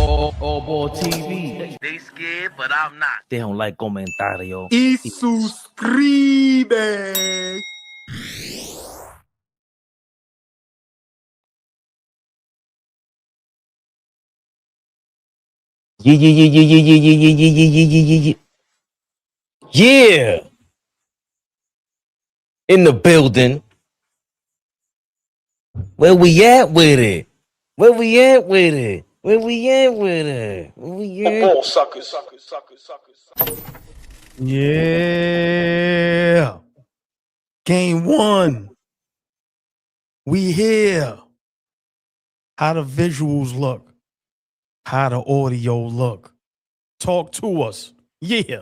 AllBall TV. They scared, but I'm not. They don't like comentario. Y suscribe. Yeah. In the building. Where we at with it? Where we at with it? Where we at with it? Where we at? Oh, suckers. Yeah. Game 1. We here. How the visuals look. How the audio look. Talk to us. Yeah.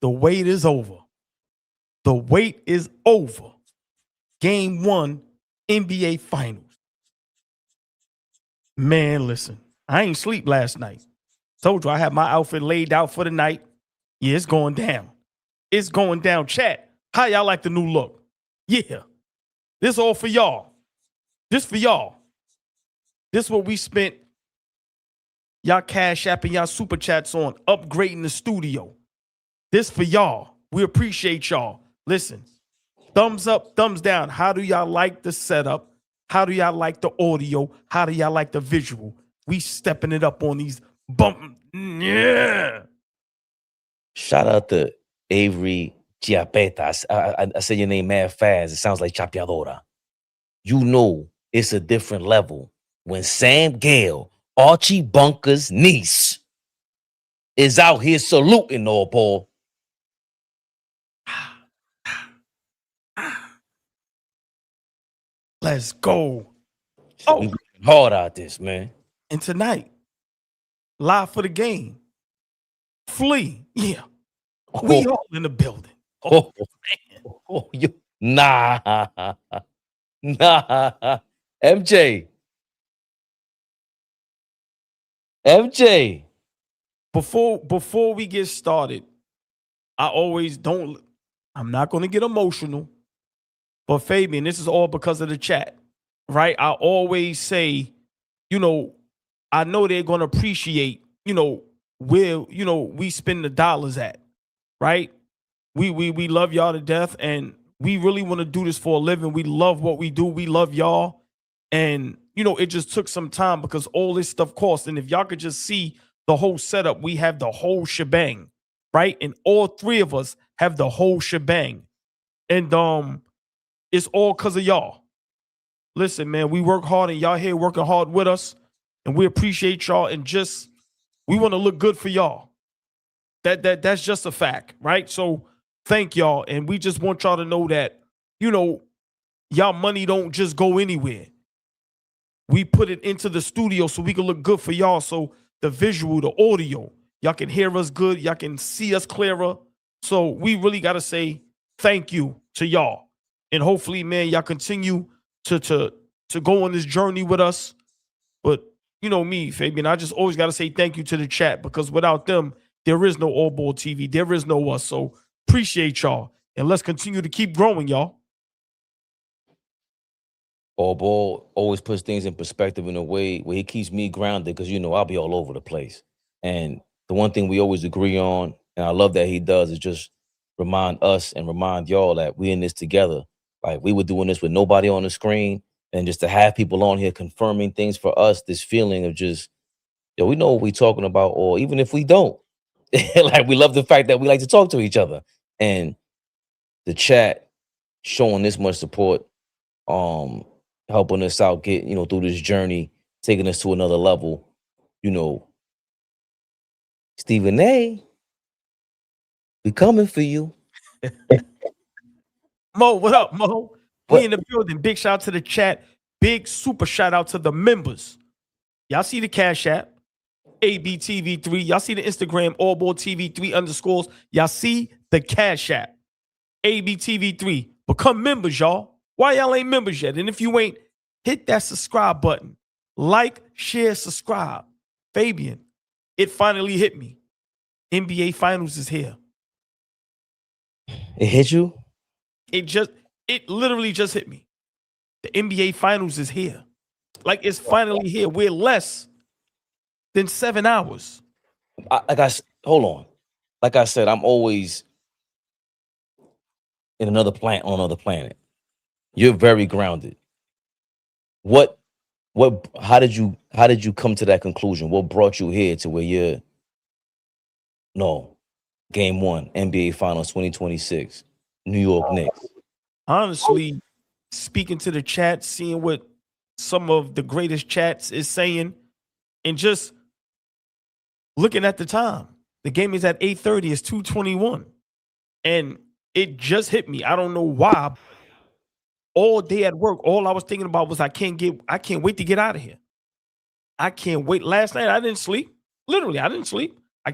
The wait is over. The wait is over. Game 1, NBA Finals. Man, listen. I ain't sleep last night. Told you I had my outfit laid out for the night. Yeah, it's going down. It's going down. Chat, how y'all like the new look? Yeah. This all for y'all. This for y'all. This what we spent y'all cash app and y'all super chats on, upgrading the studio. This for y'all. We appreciate y'all. Listen, thumbs up, thumbs down. How do y'all like the setup? How do y'all like the audio? How do y'all like the visual? We stepping it up on these bump. Yeah. Shout out to Avery Chiapeta. I said your name mad fast. It sounds like Chapeadora. You know it's a different level when Sam Gale, Archie Bunker's niece, is out here saluting AllBall. Let's go. So we working hard out this, man. And tonight, live for the game. Flea. Yeah. We all in the building. Oh, man. Nah. MJ. Before we get started, I'm not going to get emotional. But Fabian, this is all because of the chat, right? I always say, I know they're going to appreciate, where, we spend the dollars at, right? We love y'all to death, and we really want to do this for a living. We love what we do. We love y'all. And, it just took some time because all this stuff costs. And if y'all could just see the whole setup, we have the whole shebang, right? And all three of us have the whole shebang. And it's all because of y'all. Listen, man, we work hard and y'all here working hard with us. And we appreciate y'all, and we want to look good for y'all. That's just a fact, right? So thank y'all. And we just want y'all to know that, y'all money don't just go anywhere. We put it into the studio so we can look good for y'all. So the visual, the audio, y'all can hear us good. Y'all can see us clearer. So we really got to say thank you to y'all. And hopefully, man, y'all continue to go on this journey with us. But you know me, Fabian, I just always got to say thank you to the chat, because without them, there is no AllBall TV. There is no us. So appreciate y'all. And let's continue to keep growing, y'all. AllBall always puts things in perspective in a way where he keeps me grounded, because, I'll be all over the place. And the one thing we always agree on, and I love that he does, is just remind us and remind y'all that we in this together. Like, we were doing this with nobody on the screen, and just to have people on here confirming things for us, this feeling of just, we know what we're talking about, or even if we don't, like, we love the fact that we like to talk to each other. And the chat showing this much support, helping us out get, through this journey, taking us to another level. Stephen A, we coming for you. Mo, what up, Mo? We in the building. Big shout out to the chat. Big super shout out to the members. Y'all see the Cash App, ABTV3. Y'all see the Instagram, AllBall TV3 _. Y'all see the Cash App, ABTV3. Become members, y'all. Why y'all ain't members yet? And if you ain't, hit that subscribe button. Like, share, subscribe. Fabian, it finally hit me. NBA Finals is here. It hit you? It literally just hit me. The NBA Finals is here. Like, it's finally here. We're less than 7 hours. Hold on. Like I said, I'm always in another planet, on another planet. You're very grounded. What how did you come to that conclusion? What brought you here to where you're no game 1 NBA Finals 2026 New York Knicks? Honestly, speaking to the chat, seeing what some of the greatest chats is saying, and just looking at the time. The game is at 8:30. It's 2:21. And it just hit me. I don't know why. All day at work, all I was thinking about was I can't wait to get out of here. I can't wait. Last night I didn't sleep. Literally, I didn't sleep. I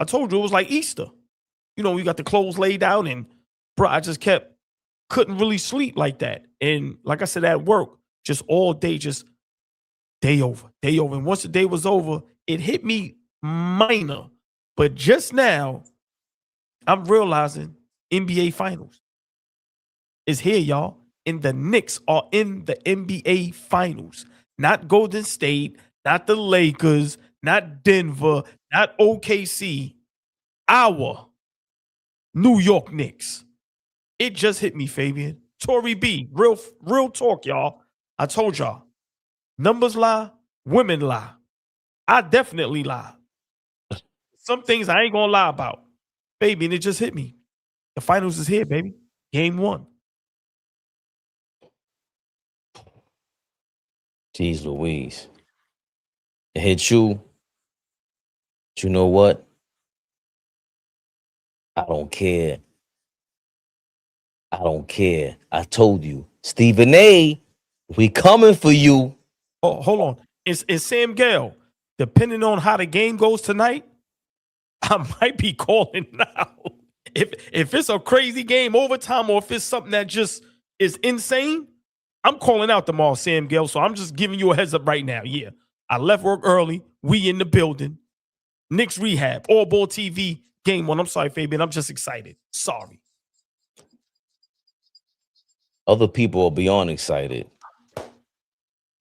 told you it was like Easter. You know, we got the clothes laid out, and bro, I just couldn't really sleep like that. And like I said, at work, just all day, just day over. And once the day was over, it hit me minor. But just now, I'm realizing NBA Finals is here, y'all. And the Knicks are in the NBA Finals. Not Golden State, not the Lakers, not Denver, not OKC. Our New York Knicks. It just hit me, Fabian. Tory B, real talk, y'all. I told y'all, numbers lie, women lie. I definitely lie. Some things I ain't gonna lie about. Baby, and it just hit me. The finals is here, baby. Game 1. Jeez Louise. It hit you. But you know what? I don't care. I don't care. I told you. Stephen A, we coming for you. Oh, hold on. It's Sam Gale. Depending on how the game goes tonight, I might be calling now. If it's a crazy game, overtime, or if it's something that just is insane, I'm calling out tomorrow, Sam Gale. So I'm just giving you a heads up right now. Yeah, I left work early. We in the building. Knicks Rehab, AllBall TV, game 1. I'm sorry, Fabian. I'm just excited. Sorry. Other people are beyond excited.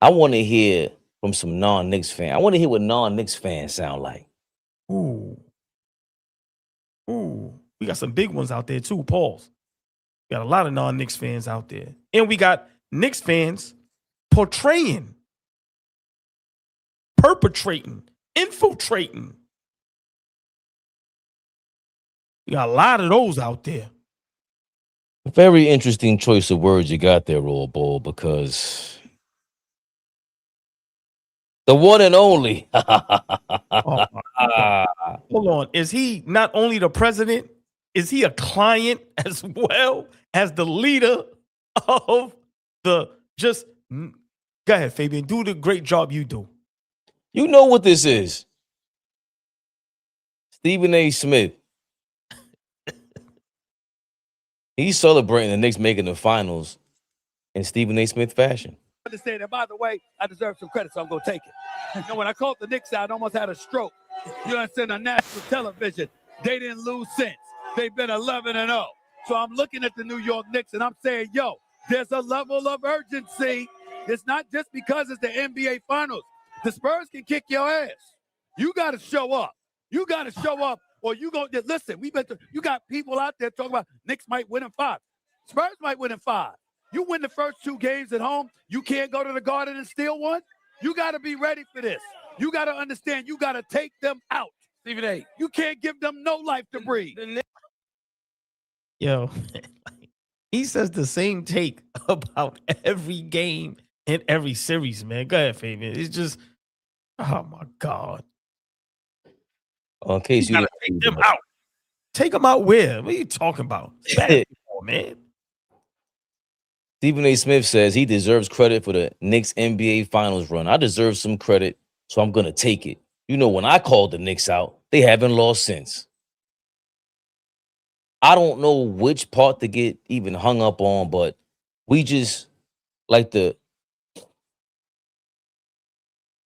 I want to hear from some non-Knicks fans. I want to hear what non-Knicks fans sound like. Ooh. We got some big ones out there too, Pauls. We got a lot of non-Knicks fans out there. And we got Knicks fans perpetrating, infiltrating. We got a lot of those out there. Very interesting choice of words you got there, AllBall, because the one and only. Oh, hold on. Is he not only the president, is he a client as well as the leader of the just go ahead, Fabian. Do the great job you do. You know what this is. Stephen A. Smith. He's celebrating the Knicks making the finals in Stephen A. Smith fashion. Understand that, by the way, I deserve some credit, so I'm going to take it. You know, when I called the Knicks out, I almost had a stroke. You understand, on national television, they didn't lose since. They've been 11-0. So I'm looking at the New York Knicks, and I'm saying, yo, there's a level of urgency. It's not just because it's the NBA Finals. The Spurs can kick your ass. You got to show up. You got to show up, or you going to listen. You got people out there talking about Knicks might win in 5. Spurs might win in 5. You win the first 2 games at home, you can't go to the Garden and steal one. You got to be ready for this. You got to understand, you got to take them out. Stephen A., you can't give them no life to breathe. Yo, he says the same take about every game and every series, man. Go ahead, Fabian. It's just, oh my God. In case you didn't take them out. Take them out where? What are you talking about? Basketball, man. Stephen A. Smith says he deserves credit for the Knicks NBA Finals run. I deserve some credit, so I'm going to take it. You know, when I called the Knicks out, they haven't lost since. I don't know which part to get even hung up on, but we just like to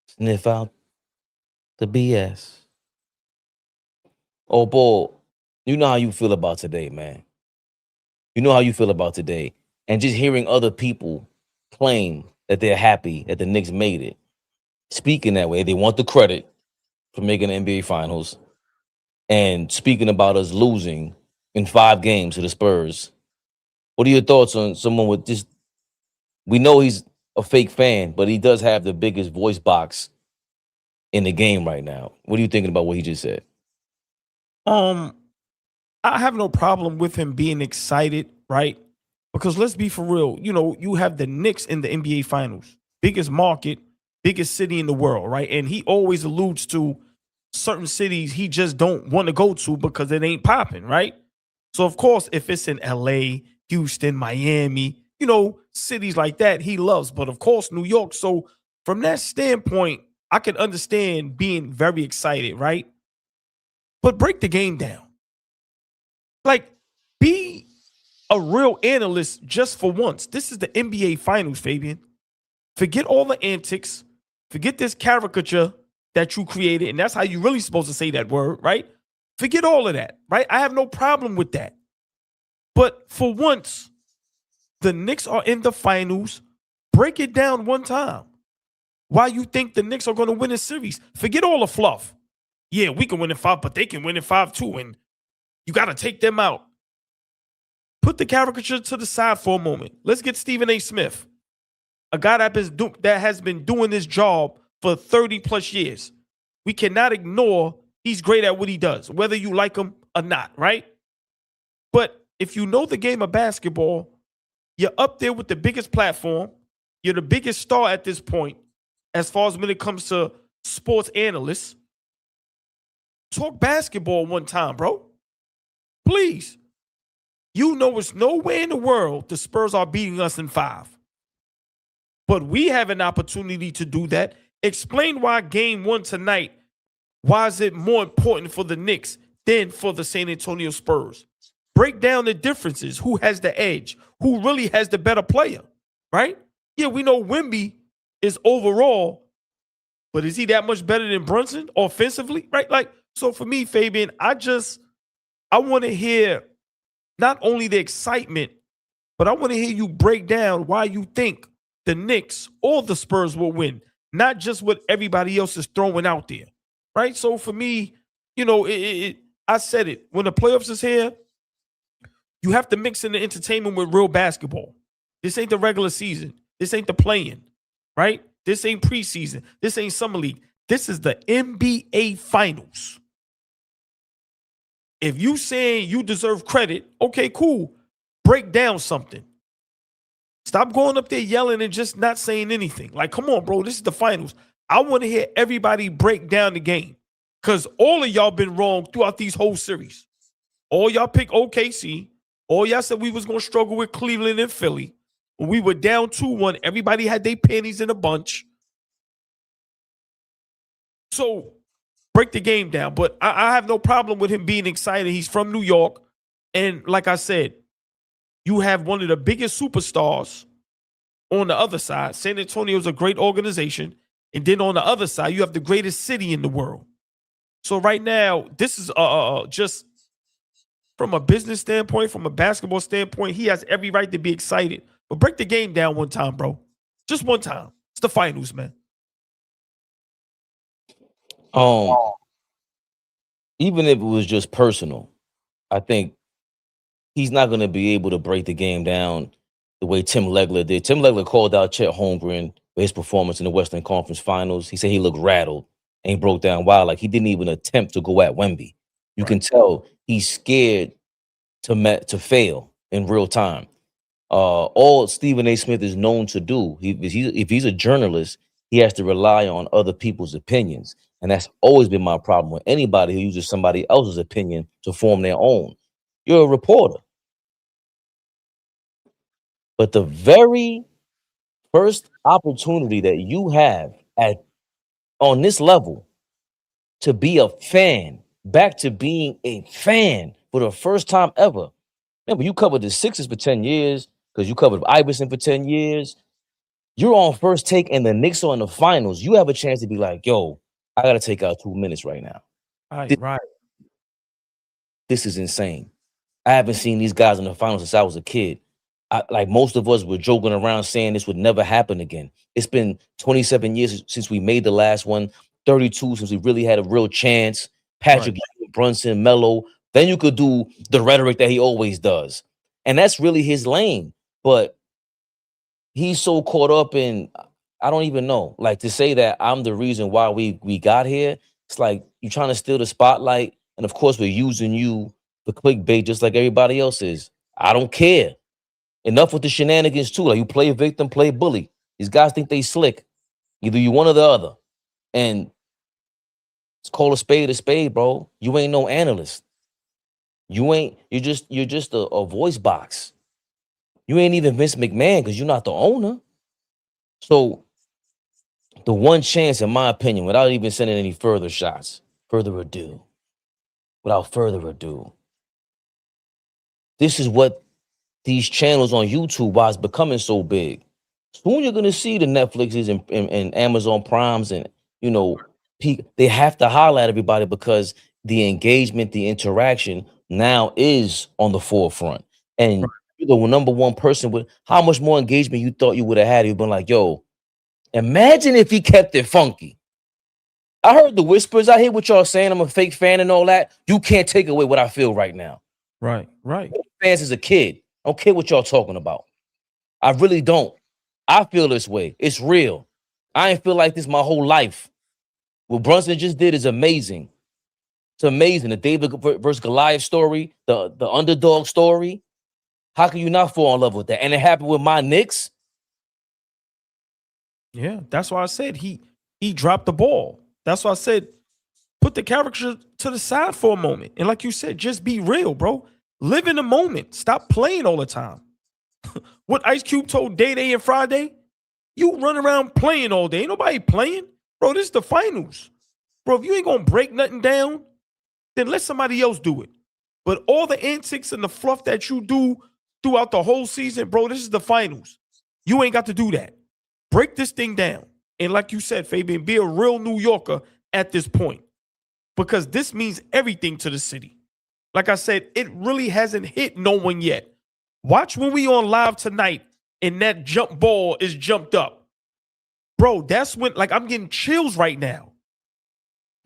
sniff out the BS. Oh, boy, you know how you feel about today, man. You know how you feel about today. And just hearing other people claim that they're happy that the Knicks made it, speaking that way, they want the credit. for making the NBA Finals and speaking about us losing in 5 games to the Spurs. What are your thoughts on someone with this? We know he's a fake fan, but he does have the biggest voice box in the game right now. What are you thinking about what he just said? I have no problem with him being excited, right? Because let's be for real, you have the Knicks in the NBA Finals, biggest market, biggest city in the world, right? And he always alludes to certain cities he just don't want to go to because it ain't popping, right? So of course, if it's in LA, Houston, Miami, cities like that, he loves. But of course, New York. So from that standpoint, I can understand being very excited, right? But break the game down. Like, be a real analyst just for once. This is the NBA Finals, Fabian. Forget all the antics. Forget this caricature that you created, and that's how you really supposed to say that word, right? Forget all of that, right? I have no problem with that. But for once, the Knicks are in the finals. Break it down one time. Why you think the Knicks are going to win a series? Forget all the fluff. Yeah, we can win in 5, but they can win in 5 too, and you got to take them out. Put the caricature to the side for a moment. Let's get Stephen A. Smith, a guy that has been doing this job for 30 plus years. We cannot ignore he's great at what he does, whether you like him or not, right? But if you know the game of basketball, you're up there with the biggest platform. You're the biggest star at this point, as far as when it comes to sports analysts. Talk basketball one time, bro. Please. It's nowhere in the world the Spurs are beating us in 5. But we have an opportunity to do that. Explain why game 1 tonight, why is it more important for the Knicks than for the San Antonio Spurs? Break down the differences. Who has the edge? Who really has the better player, right? Yeah, we know Wemby is overall, but is he that much better than Brunson offensively, right? Like, so for me, Fabian, I want to hear not only the excitement, but I want to hear you break down why you think the Knicks or the Spurs will win, not just what everybody else is throwing out there, right? So for me, I said it. When the playoffs is here, you have to mix in the entertainment with real basketball. This ain't the regular season. This ain't the play-in, right? This ain't preseason. This ain't summer league. This is the NBA Finals. If you saying you deserve credit, okay, cool. Break down something. Stop going up there yelling and just not saying anything. Like, come on, bro. This is the finals. I want to hear everybody break down the game because all of y'all been wrong throughout these whole series. All y'all picked OKC. All y'all said we was going to struggle with Cleveland and Philly. When we were down 2-1, everybody had their panties in a bunch. So break the game down. But I have no problem with him being excited. He's from New York. And like I said, you have one of the biggest superstars on the other side. San Antonio is a great organization. And then on the other side, you have the greatest city in the world. So right now, this is just from a business standpoint, from a basketball standpoint, he has every right to be excited. But break the game down one time, bro. Just one time. It's the finals, man. Even if it was just personal, I think he's not going to be able to break the game down the way Tim Legler did. Tim Legler called out Chet Holmgren for his performance in the Western Conference Finals. He said he looked rattled and he broke down wild, like he didn't even attempt to go at Wemby. You can tell he's scared to fail in real time. All Stephen A. Smith is known to do, if he's a journalist, he has to rely on other people's opinions. And that's always been my problem with anybody who uses somebody else's opinion to form their own. You're a reporter. But the very first opportunity that you have on this level to be a fan, back to being a fan for the first time ever. Remember, you covered the Sixers for 10 years because you covered Iverson for 10 years. You're on First Take and the Knicks are in the finals. You have a chance to be like, yo, I got to take out 2 minutes right now. Right. This is insane. I haven't seen these guys in the finals since I was a kid. Like most of us were joking around saying this would never happen again. It's been 27 years since we made the last one. 32 since we really had a real chance. Patrick Brunson, Melo. Then you could do the rhetoric that he always does. And that's really his lane. But he's so caught up in, I don't even know. Like, to say that I'm the reason why we got here, it's like you're trying to steal the spotlight. And of course, we're using you for clickbait just like everybody else is. I don't care. Enough with the shenanigans too. Like, you play victim, play bully. These guys think they slick. Either you one or the other. And it's called a spade, bro. You ain't no analyst. You're just a voice box. You ain't even Vince McMahon because you're not the owner. So the one chance, in my opinion, without even sending any further shots, without further ado, this is what these channels on YouTube, why it's becoming so big. Soon you're gonna see the Netflixes and Amazon Primes and, you know, they have to holler at everybody because the engagement, the interaction now is on the forefront. And you're the number one person with how much more engagement you thought you would have had. You've been like, yo, imagine if he kept it funky. I heard the whispers. I hear what y'all saying. I'm a fake fan and all that. You can't take away what I feel right now. Right. Fans as a kid. I don't care what y'all talking about. I really don't. I feel this way. It's real. I ain't feel like this my whole life. What Brunson just did is amazing. It's amazing. The David versus Goliath story, the underdog story. How can you not fall in love with that? And it happened with my Knicks. Yeah, that's why I said he dropped the ball. That's why I said put the character to the side for a moment. And like you said, just be real, bro. Live in the moment. Stop playing all the time. What Ice Cube told Day and Friday, you run around playing all day. Ain't nobody playing. Bro, this is the finals. Bro, if you ain't going to break nothing down, then let somebody else do it. But all the antics and the fluff that you do throughout the whole season, bro, this is the finals. You ain't got to do that. Break this thing down. And like you said, Fabian, be a real New Yorker at this point. Because this means everything to the city. Like I said, it really hasn't hit no one yet. Watch when we on live tonight and that jump ball is jumped up. Bro, that's when, like, I'm getting chills right now.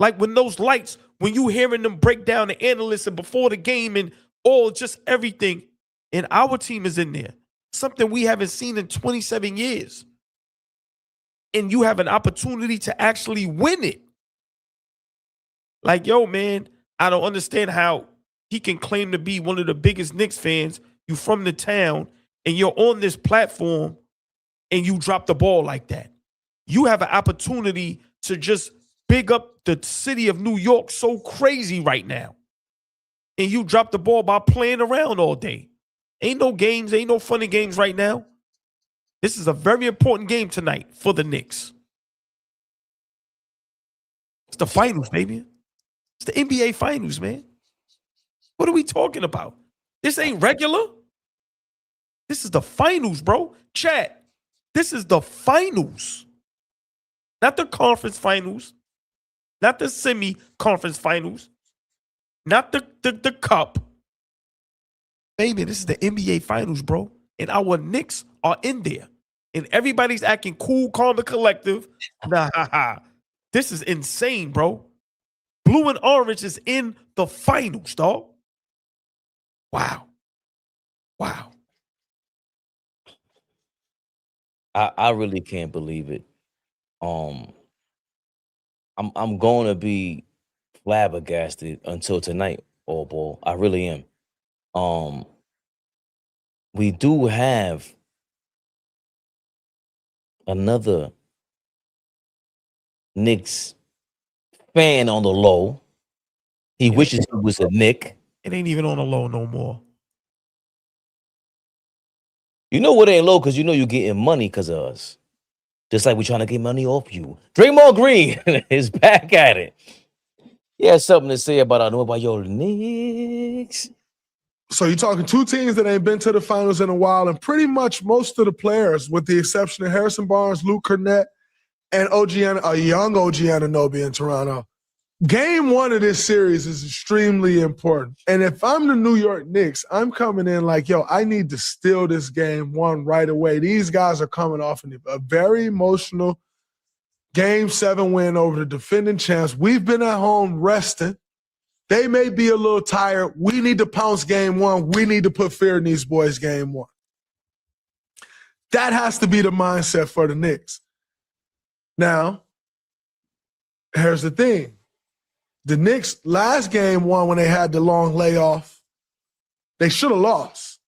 Like when those lights, when you hearing them break down the analysts and before the game and all just everything, and our team is in there. Something we haven't seen in 27 years. And you have an opportunity to actually win it. Like, yo, man, I don't understand how he can claim to be one of the biggest Knicks fans. You from the town and you're on this platform and you drop the ball like that. You have an opportunity to just big up the city of New York so crazy right now. And you drop the ball by playing around all day. Ain't no games, ain't no funny games right now. This is a very important game tonight for the Knicks. It's the finals, baby. It's the NBA finals, man. What are we talking about? This ain't regular. This is the finals, bro. Chat. This is the finals. Not the conference finals. Not the semi-conference finals. Not the cup. Baby, this is the NBA finals, bro. And our Knicks are in there. And everybody's acting cool, calm, and collective. Nah, this is insane, bro. Blue and orange is in the finals, dog. Wow. I really can't believe it. I'm going to be flabbergasted until tonight, AllBall. I really am. We do have another Knicks fan on the low. He wishes he was a Knick. It ain't even on the low no more. You know what ain't low because you know you're getting money because of us. Just like we're trying to get money off you. Draymond Green is back at it. He has something to say about I know about your Knicks. So you're talking two teams that ain't been to the finals in a while, and pretty much most of the players, with the exception of Harrison Barnes, Luke Cornett, and a young OG Anunoby in Toronto. Game one of this series is extremely important. And if I'm the New York Knicks, I'm coming in like, yo, I need to steal this game one right away. These guys are coming off a very emotional Game 7 win over the defending champs. We've been at home resting. They may be a little tired. We need to pounce game 1. We need to put fear in these boys game 1. That has to be the mindset for the Knicks. Now, here's the thing. The Knicks last game 1 when they had the long layoff, they should have lost.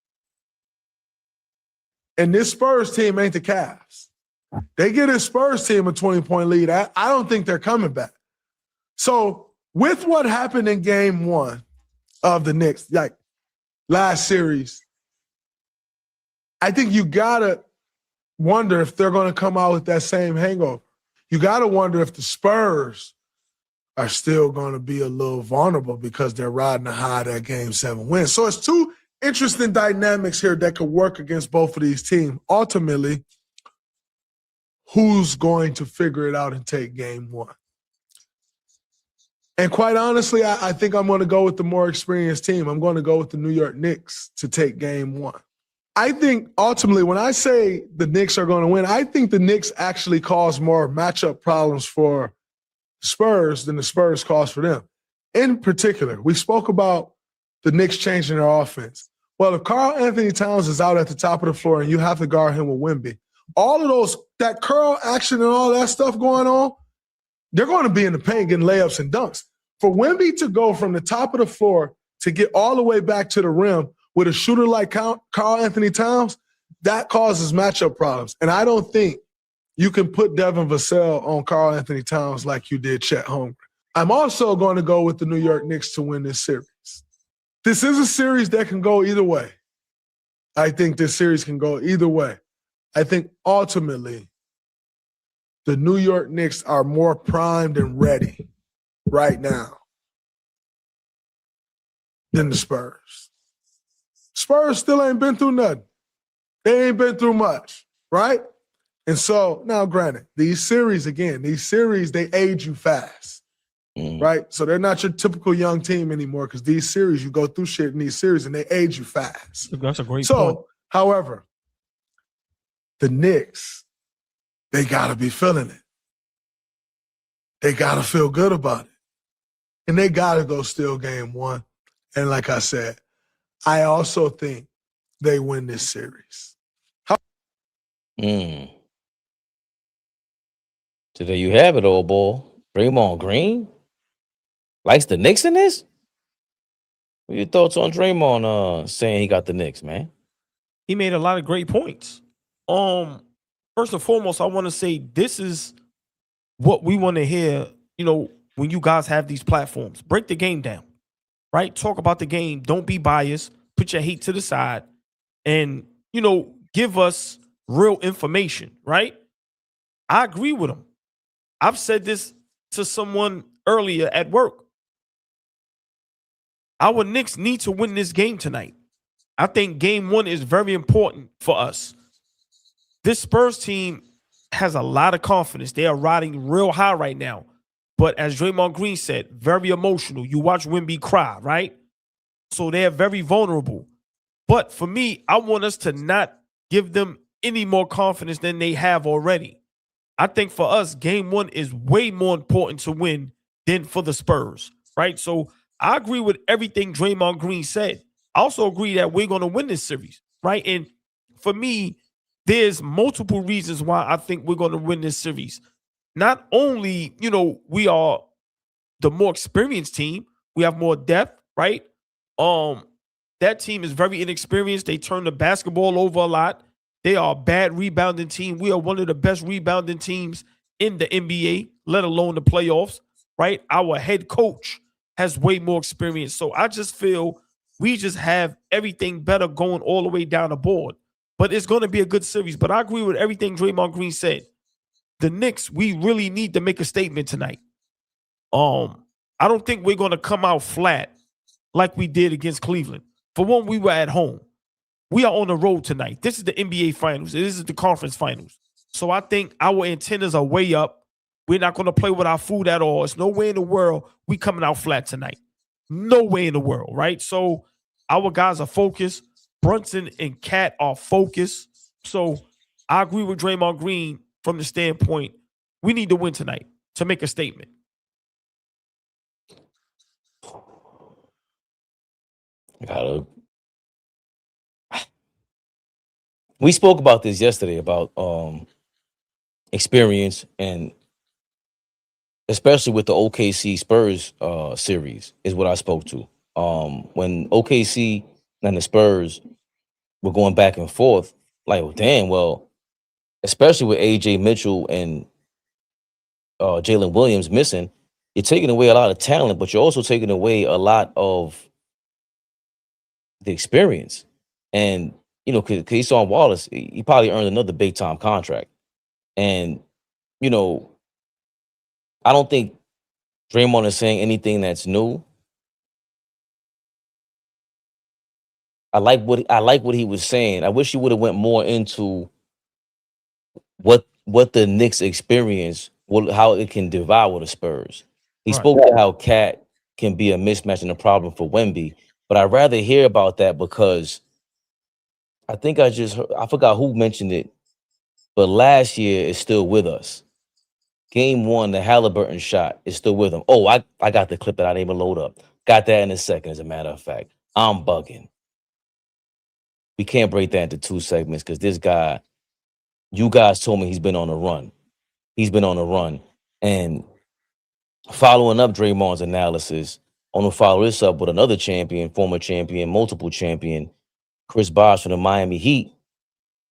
And this Spurs team ain't the Cavs. They get a Spurs team a 20-point lead. I don't think they're coming back. So with what happened in game 1 of the Knicks, like last series, I think you got to wonder if they're going to come out with that same hangover. You got to wonder if the Spurs are still going to be a little vulnerable because they're riding the high of that game 7 win. So it's two interesting dynamics here that could work against both of these teams. Ultimately, who's going to figure it out and take game 1? And quite honestly, I think I'm going to go with the more experienced team. I'm going to go with the New York Knicks to take game 1. I think ultimately when I say the Knicks are going to win, I think the Knicks actually cause more matchup problems for Spurs than the Spurs cause for them. In particular, we spoke about the Knicks changing their offense. Well, if Karl Anthony Towns is out at the top of the floor and you have to guard him with Wemby, all of those, that curl action and all that stuff going on, they're going to be in the paint getting layups and dunks. For Wemby to go from the top of the floor to get all the way back to the rim with a shooter like Karl Anthony Towns, that causes matchup problems. And I don't think you can put Devin Vassell on Karl Anthony Towns like you did Chet Holmgren. I'm also going to go with the New York Knicks to win this series. This is a series that can go either way. I think this series can go either way. I think ultimately the New York Knicks are more primed and ready right now than the Spurs. Spurs still ain't been through nothing. They ain't been through much, right? And so, now granted, these series, they age you fast, right? So they're not your typical young team anymore because these series, you go through shit in these series and they age you fast. That's a great point. However, the Knicks, they got to be feeling it. They got to feel good about it. And they got to go steal game 1. And like I said, I also think they win this series. So there you have it, old boy. Draymond Green likes the Knicks in this? What are your thoughts on Draymond saying he got the Knicks, man? He made a lot of great points. First and foremost, I want to say this is what we want to hear, when you guys have these platforms. Break the game down, right? Talk about the game. Don't be biased. Put your hate to the side and, give us real information, right? I agree with him. I've said this to someone earlier at work. Our Knicks need to win this game tonight. I think game 1 is very important for us. This Spurs team has a lot of confidence. They are riding real high right now. But as Draymond Green said, very emotional. You watch Wemby cry, right? So they're very vulnerable. But for me, I want us to not give them any more confidence than they have already. I think for us, game 1 is way more important to win than for the Spurs, right? So I agree with everything Draymond Green said. I also agree that we're going to win this series, right? And for me, there's multiple reasons why I think we're going to win this series. Not only, we are the more experienced team, we have more depth, right? That team is very inexperienced. They turn the basketball over a lot. They are a bad rebounding team. We are one of the best rebounding teams in the NBA, let alone the playoffs, right? Our head coach has way more experience. So I just feel we just have everything better going all the way down the board. But it's going to be a good series. But I agree with everything Draymond Green said. The Knicks, we really need to make a statement tonight. I don't think we're going to come out flat like we did against Cleveland. For one, we were at home. We are on the road tonight. This is the NBA Finals. This is the conference finals. So I think our antennas are way up. We're not going to play with our food at all. It's no way in the world we coming out flat tonight. No way in the world, right? So our guys are focused. Brunson and Cat are focused. So I agree with Draymond Green from the standpoint We need to win tonight to make a statement. We spoke about this yesterday about experience, and especially with the OKC Spurs series is what I spoke to. When OKC and the Spurs were going back and forth, like, well, damn, well, especially with AJ Mitchell and Jalen Williams missing, you're taking away a lot of talent, but you're also taking away a lot of the experience. And, you know, because on Wallace, he probably earned another big time contract. And, you know, I don't think Draymond is saying anything that's new. I like what he was saying. I wish he would have went more into what the Knicks experience, how it can devour the Spurs. He Right. spoke to how Cat can be a mismatch and a problem for Wemby, but I'd rather hear about that because I think I forgot who mentioned it, but last year is still with us. Game 1, the Halliburton shot is still with him. Oh, I got the clip that I didn't even load up. Got that in a second, as a matter of fact. I'm bugging. We can't break that into 2 segments because this guy, you guys told me he's been on a run. He's been on a run. And following up Draymond's analysis, I want to follow this up with another champion, former champion, multiple champion, Chris Bosh from the Miami Heat.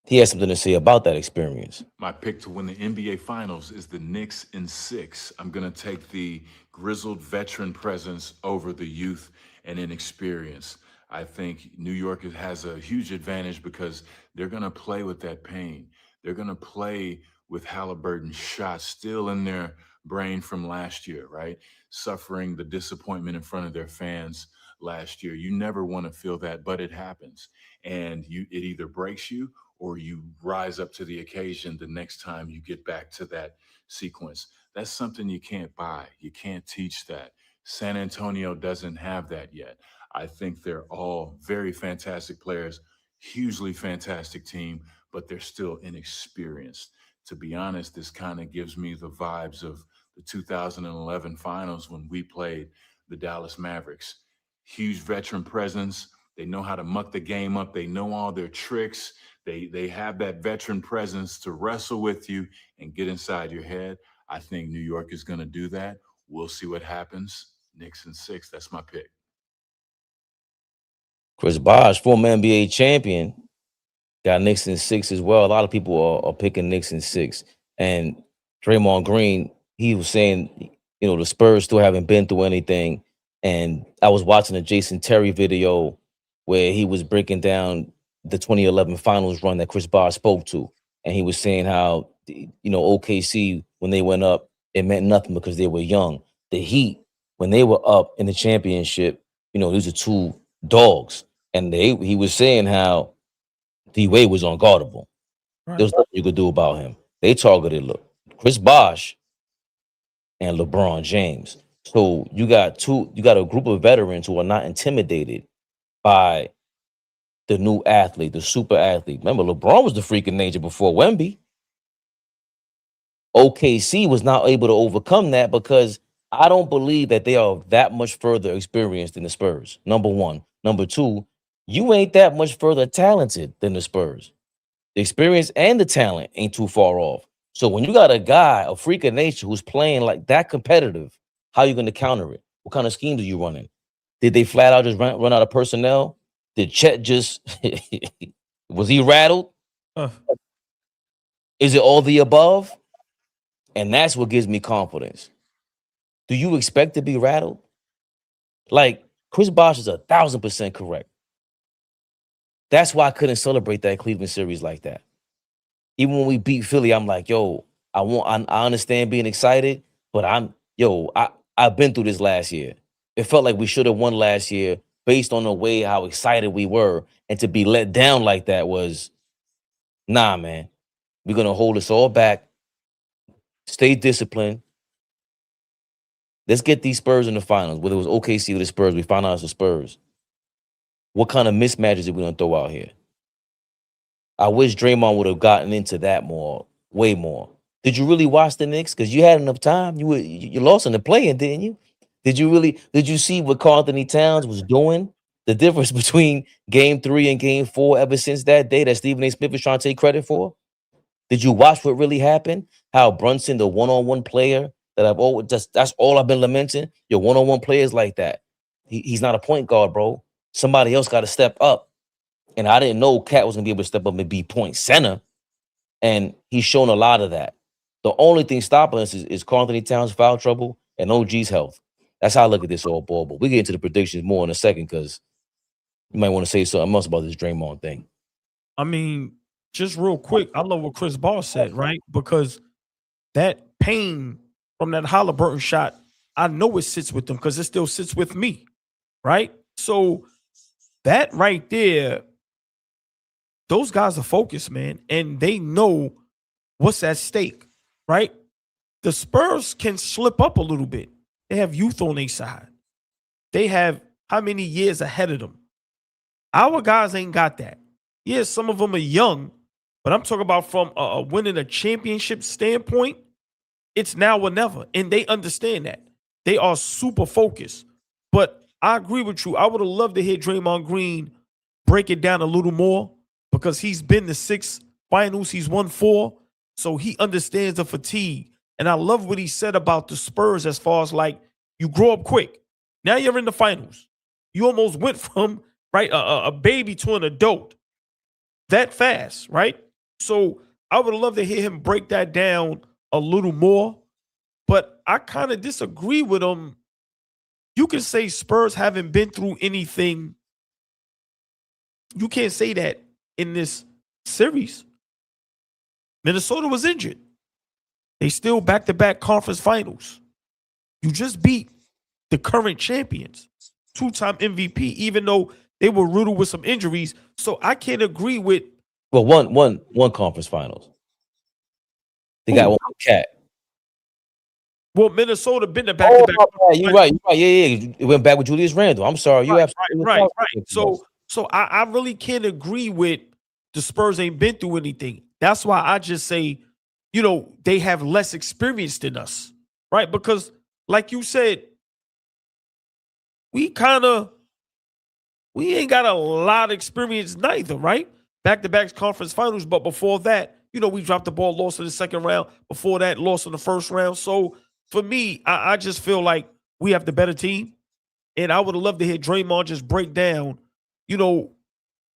He has something to say about that experience. My pick to win the NBA Finals is the Knicks in 6. I'm going to take the grizzled veteran presence over the youth and inexperience. I think New York has a huge advantage because they're going to play with that pain. They're going to play with Halliburton's shots still in their brain from last year, right? Suffering the disappointment in front of their fans last year. You never want to feel that, but it happens. And it either breaks you or you rise up to the occasion the next time you get back to that sequence. That's something you can't buy. You can't teach that. San Antonio doesn't have that yet. I think they're all very fantastic players, hugely fantastic team, but they're still inexperienced. To be honest, this kind of gives me the vibes of the 2011 finals when we played the Dallas Mavericks. Huge veteran presence. They know how to muck the game up. They know all their tricks. They have that veteran presence to wrestle with you and get inside your head. I think New York is going to do that. We'll see what happens. Knicks in 6. That's my pick. Chris Bosh, former NBA champion, got Knicks in 6 as well. A lot of people are picking Knicks in 6. And Draymond Green, he was saying, you know, the Spurs still haven't been through anything. And I was watching a Jason Terry video where he was breaking down the 2011 finals run that Chris Bosh spoke to. And he was saying how, you know, OKC, when they went up, it meant nothing because they were young. The Heat, when they were up in the championship, you know, these are 2 dogs. And he was saying how D-Wade was unguardable. Right. There was nothing you could do about him. They targeted Chris Bosh and LeBron James. So you got a group of veterans who are not intimidated by the new athlete, the super athlete. Remember, LeBron was the freak of nature before Wemby. OKC was not able to overcome that because I don't believe that they are that much further experienced than the Spurs. Number 1. Number 2, you ain't that much further talented than the Spurs. The experience and the talent ain't too far off. So when you got a guy, a freak of nature, who's playing like that competitive, how are you going to counter it? What kind of schemes are you running? Did they flat out just run out of personnel? Did Chet just was he rattled? Is it all the above? And that's what gives me confidence. Do you expect to be rattled? Like, Chris Bosh is 1,000% correct. That's why I couldn't celebrate that Cleveland series like that. Even when we beat Philly, I'm like, yo, I understand being excited, but I've been through this last year. It felt like we should have won last year based on the way how excited we were. And to be let down like that was, nah, man. We're going to hold us all back. Stay disciplined. Let's get these Spurs in the finals. Whether it was OKC or the Spurs, we found out it's the Spurs. What kind of mismatches are we going to throw out here? I wish Draymond would have gotten into that more, way more. Did you really watch the Knicks? Because you had enough time. You lost in the play-in, didn't you? Did you see what Karl Anthony Towns was doing? The difference between game 3 and game 4 ever since that day that Stephen A. Smith is trying to take credit for? Did you watch what really happened? How Brunson, the one-on-one player that I've always that's all I've been lamenting. Your one-on-one players like that. He's not a point guard, bro. Somebody else got to step up. And I didn't know Cat was gonna be able to step up and be point center. And he's shown a lot of that. The only thing stopping us is Karl Anthony Towns' foul trouble and OG's health. That's how I look at this all ball. But we get into the predictions more in a second because you might want to say something else about this Draymond thing. I mean, just real quick, I love what Chris Ball said, right? Because that pain from that Halliburton shot, I know it sits with them because it still sits with me, right? So that right there, those guys are focused, man, and they know what's at stake, right? The Spurs can slip up a little bit. They have youth on their side. They have how many years ahead of them? Our guys ain't got that. Yes, some of them are young, but I'm talking about from winning a championship standpoint, it's now or never, and they understand that. They are super focused. But I agree with you. I would have loved to hear Draymond Green break it down a little more because he's been to 6 finals. He's won 4, so he understands the fatigue. And I love what he said about the Spurs as far as like you grow up quick. Now you're in the finals. You almost went from a baby to an adult that fast, right? So I would love to hear him break that down a little more. But I kind of disagree with him. You can say Spurs haven't been through anything. You can't say that in this series. Minnesota was injured. They still back-to-back conference finals. You just beat the current champions, 2-time MVP, even though they were riddled with some injuries. So I can't agree with. Well, one conference finals. They got one with Cat. Well, Minnesota been the back-to-back. You're right. Yeah. It went back with Julius Randle. I'm sorry. You absolutely right. So I really can't agree with the Spurs ain't been through anything. That's why I just say, they have less experience than us, right? Because like you said, we ain't got a lot of experience neither, right? Back-to-back conference finals, but before that, we dropped the ball, lost in the second round. Before that, lost in the first round. So for me, I just feel like we have the better team. And I would have loved to hear Draymond just break down, the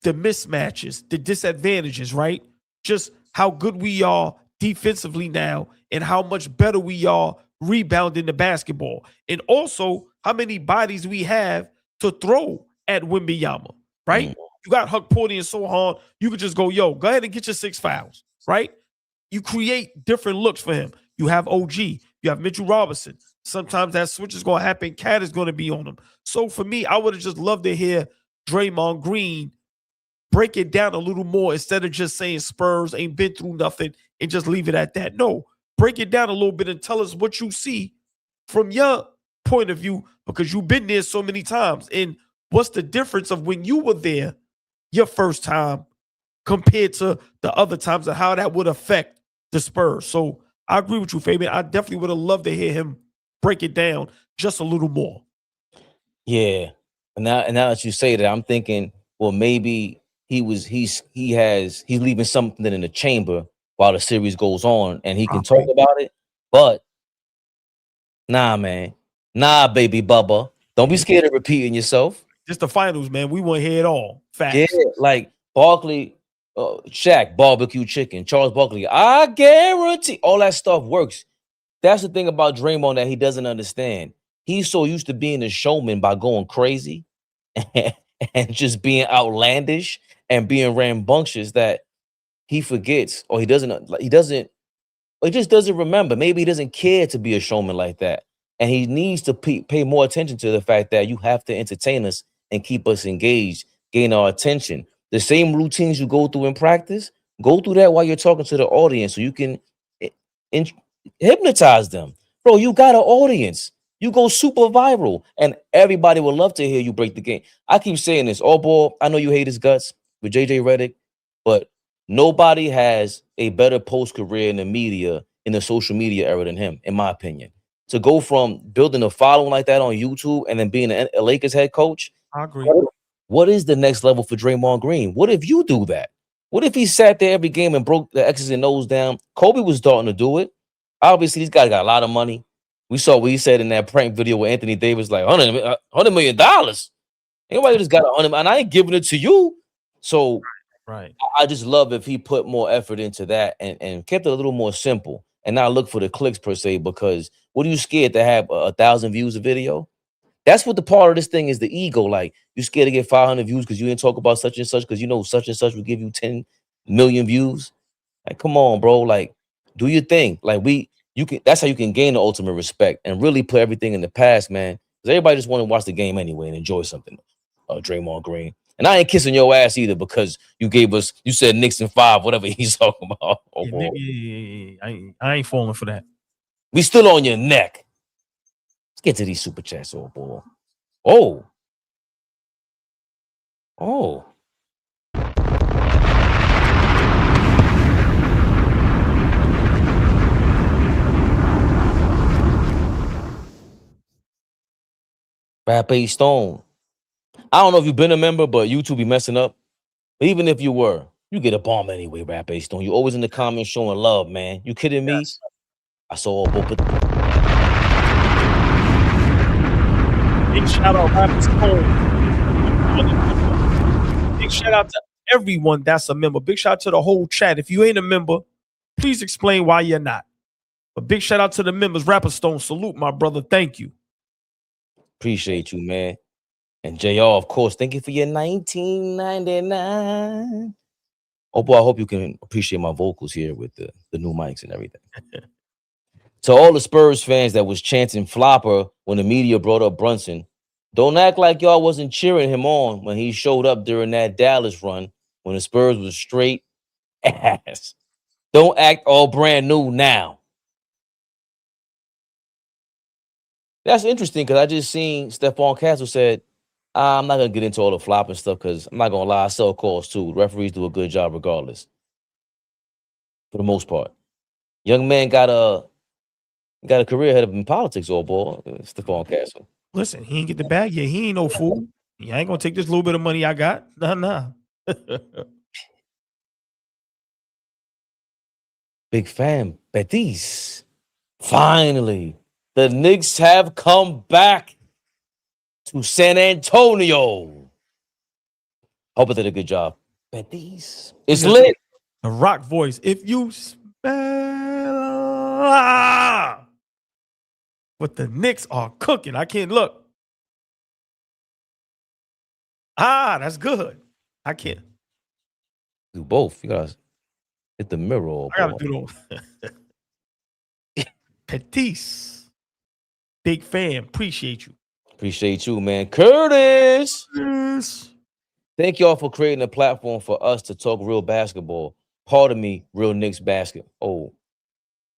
mismatches, the disadvantages, right? Just how good we are defensively now and how much better we are rebounding the basketball. And also how many bodies we have to throw at Wembanyama, right? You got Huck Porty and Sohan. You could just go ahead and get your 6 fouls, right? You create different looks for him. You have OG. You have Mitchell Robinson. Sometimes that switch is going to happen. Cat is going to be on him. So for me, I would have just loved to hear Draymond Green break it down a little more instead of just saying Spurs ain't been through nothing and just leave it at that. No, break it down a little bit and tell us what you see from your point of view because you've been there so many times. And what's the difference of when you were there your first time compared to the other times and how that would affect the Spurs? So I agree with you, Fabian. I definitely would have loved to hear him break it down just a little more. Yeah. And now that you say that, I'm thinking, well, maybe he's leaving something in the chamber while the series goes on and he can talk about it. But nah, man. Nah, baby Bubba. Don't be scared of repeating yourself. Just the finals, man. We want to hear it all. Facts. Yeah, like Barkley, Shaq, barbecue chicken, Charles Barkley. I guarantee all that stuff works. That's the thing about Draymond that he doesn't understand. He's so used to being a showman by going crazy and just being outlandish and being rambunctious that he forgets or he just doesn't remember. Maybe he doesn't care to be a showman like that. And he needs to pay more attention to the fact that you have to entertain us and keep us engaged, gain our attention. The same routines you go through in practice, go through that while you're talking to the audience so you can hypnotize them. Bro, you got an audience. You go super viral and everybody would love to hear you break the game. I keep saying this, AllBall, I know you hate his guts with JJ Redick, but nobody has a better post career in the media in the social media era than him, in my opinion. To go from building a following like that on YouTube and then being a Lakers head coach, I agree. what is the next level for Draymond Green? What if you do that? What if he sat there every game and broke the X's and O's down? Kobe was starting to do it. Obviously, these guys got a lot of money. We saw what he said in that prank video with Anthony Davis, like $100 million. Anybody just got 100, and I ain't giving it to you. So Right. I just love if he put more effort into that and kept it a little more simple and not look for the clicks per se, because what are you scared to have 1,000 views a video? That's what the part of this thing is, the ego. Like, you scared to get 500 views because you didn't talk about such and such because you know such and such will give you 10 million views. Like, come on, bro. Like, do your thing. Like, that's how you can gain the ultimate respect and really put everything in the past, man. Because everybody just want to watch the game anyway and enjoy something. Draymond Green. And I ain't kissing your ass either because you said Knicks in 5, whatever he's talking about. Oh, I ain't falling for that. We still on your neck. Let's get to these super chats, old boy. Oh. Rap A Stone. I don't know if you've been a member, but YouTube be messing up. But even if you were, you get a bomb anyway, Rap A Stone. You always in the comments showing love, man. You kidding me? Yes. I saw a book. Big shout out, Rap Stone. Big shout out to everyone that's a member. Big shout out to the whole chat. If you ain't a member, please explain why you're not. But big shout out to the members. Rapper Stone, salute, my brother. Thank you. Appreciate you, man. And JR, of course, thank you for your 1999. Oh boy, I hope you can appreciate my vocals here with the new mics and everything. To all the Spurs fans that was chanting flopper when the media brought up Brunson, don't act like y'all wasn't cheering him on when he showed up during that Dallas run when the Spurs was straight ass. Don't act all brand new now. That's interesting because I just seen Stephon Castle said, I'm not going to get into all the flopping stuff because I'm not going to lie, I sell calls too. The referees do a good job regardless. For the most part. Young man got a career ahead of him in politics, old boy. Stephon Castle. Listen, he ain't get the bag yet. He ain't no fool. I ain't going to take this little bit of money I got. Nah. Big fan, Betis. Finally, the Knicks have come back to San Antonio. Hope I did a good job. Betis. It's lit. The rock voice. If you smell what the Knicks are cooking, I can't look. That's good. I can't. Do both. You guys hit the mirror. Old I gotta boy. do those. Petis. Big fan. Appreciate you. Appreciate you, man. Curtis. Yes. Thank y'all for creating a platform for us to talk real basketball. Pardon me, real Knicks basketball. Oh,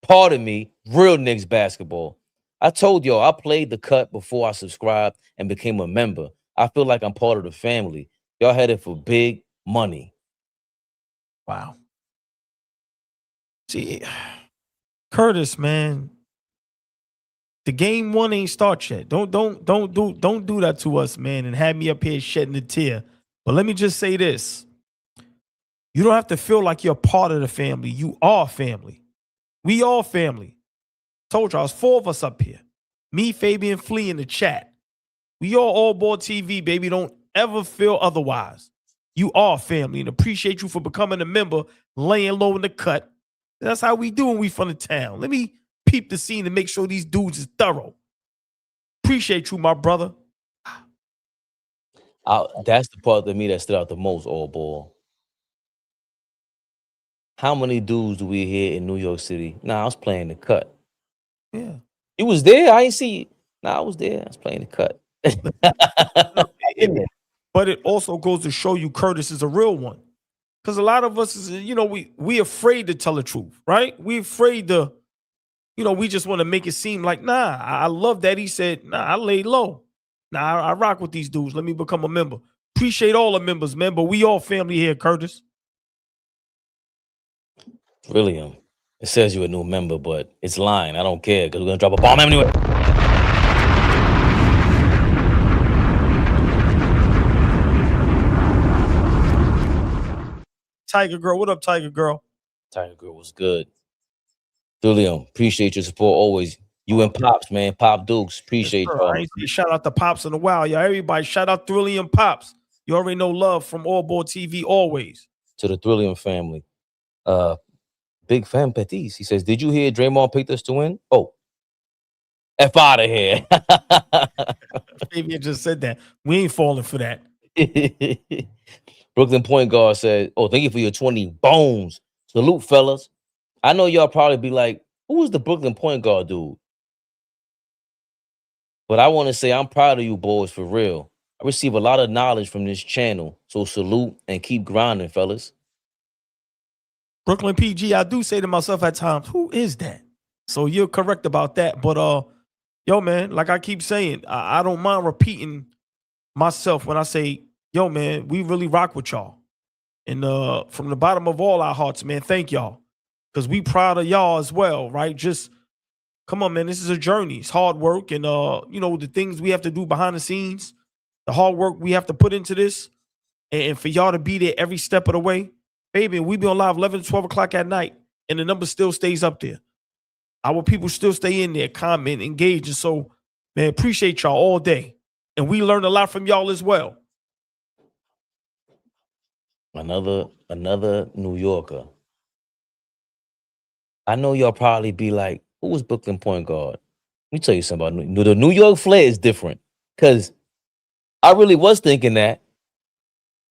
pardon me, real Knicks basketball. I told y'all I played the cut before I subscribed and became a member. I feel like I'm part of the family. Y'all headed for big money. Wow. See, Curtis, man, the game one ain't start yet. Don't do that to us, man, and have me up here shedding a tear. But let me just say this. You don't have to feel like you're part of the family. You are family. We all family. Told y'all, it's 4 of us up here. Me, Fabian, Flea in the chat. We all AllBall TV, baby. Don't ever feel otherwise. You are family, and appreciate you for becoming a member, laying low in the cut. That's how we do when we from the town. Let me peep the scene and make sure these dudes is thorough. Appreciate you, my brother. That's the part of me that stood out the most, old boy. How many dudes do we hear in New York City? Nah, I was playing the cut. Yeah. You was there? I ain't see you. Nah, I was there. I was playing the cut. But it also goes to show you Curtis is a real one. Because a lot of us, we afraid to tell the truth, right? We afraid to, we just want to make it seem like, nah, I love that he said, nah, I laid low. Nah, I rock with these dudes. Let me become a member. Appreciate all the members, man, but we all family here, Curtis. Really? It says you're a new member, but it's lying. I don't care because we're gonna drop a bomb anyway. Tiger Girl, what up, Tiger Girl? Tiger Girl was good. Julian, appreciate your support always. You and Pops, man. Pop Dukes. Appreciate Sure, y'all. I ain't say shout out to Pops in a while, y'all. Everybody, shout out Thrillium Pops. You already know love from AllBall TV always. To the Thrillium family. Big fan Pettis. He says, did you hear Draymond picked us to win? Oh, F out of here. Fabian just said that. We ain't falling for that. Brooklyn point guard said, oh, thank you for your 20 bones. Salute, fellas. I know y'all probably be like, who is the Brooklyn point guard dude? But I want to say I'm proud of you boys for real. I receive a lot of knowledge from this channel. So salute and keep grinding, fellas. Brooklyn PG, I do say to myself at times, who is that? So you're correct about that. But yo, man, like I keep saying, I don't mind repeating myself when I say, yo, man, we really rock with y'all. And from the bottom of all our hearts, man, thank y'all. Because we proud of y'all as well, right? Just come on, man. This is a journey. It's hard work. And you know, the things we have to do behind the scenes, the hard work we have to put into this, and for y'all to be there every step of the way. Baby, we be on live 11 to 12 o'clock at night, and the number still stays up there. Our people still stay in there, comment, engage. And so, man, appreciate y'all all day. And we learned a lot from y'all as well. Another New Yorker. I know y'all probably be like, who was Brooklyn point guard? Let me tell you something about the New York flair is different. Because I really was thinking that.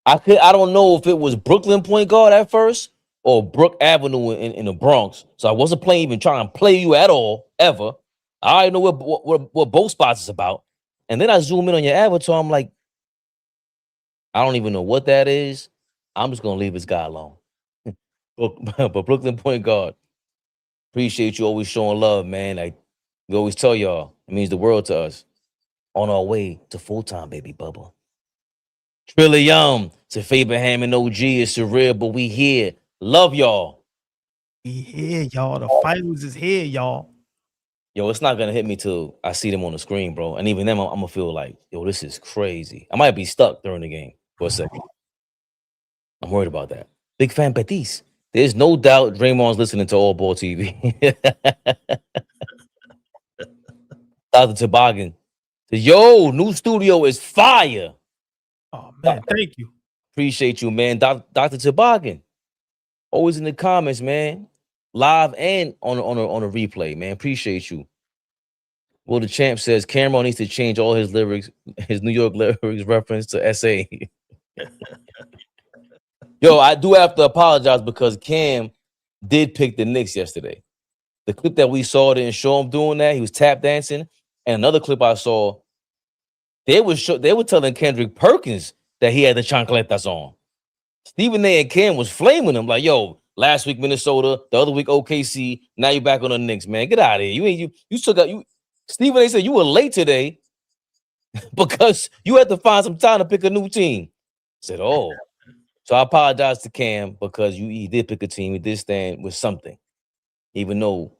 I don't know if it was Brooklyn point guard at first or Brook Avenue in the Bronx. So I wasn't even trying to play you at all, ever. I already know what both spots is about. And then I zoom in on your avatar. I'm like, I don't even know what that is. I'm just going to leave this guy alone. But Brooklyn point guard, appreciate you always showing love, man. Like we always tell y'all, it means the world to us. On our way to full-time, baby Bubba. Trillium to Faberham and OG is surreal, but we here. Love y'all. We here, y'all. The finals is here, y'all. Yo, it's not gonna hit me till I see them on the screen, bro. And even then, I'm gonna feel like, yo, this is crazy. I might be stuck during the game for a second. I'm worried about that. Big fan Betis. There's no doubt Draymond's listening to AllBall TV. Dr. Toboggan. Yo, new studio is fire. Oh man, thank you. Appreciate you, man. Dr. Toboggan. Always in the comments, man. Live and on a replay, man. Appreciate you. Well, the champ says Cameron needs to change all his lyrics, his New York lyrics reference to SA. Yo, I do have to apologize because Cam did pick the Knicks yesterday. The clip that we saw didn't show him doing that. He was tap dancing. And another clip I saw, they were telling Kendrick Perkins that he had the chancletas on. Stephen A and Cam was flaming him like, yo, last week Minnesota, the other week OKC, now you're back on the Knicks, man. Get out of here. You took out you. Stephen A said you were late today because you had to find some time to pick a new team. I said, oh. So I apologize to Cam because he did pick a team. He did stand with something, even though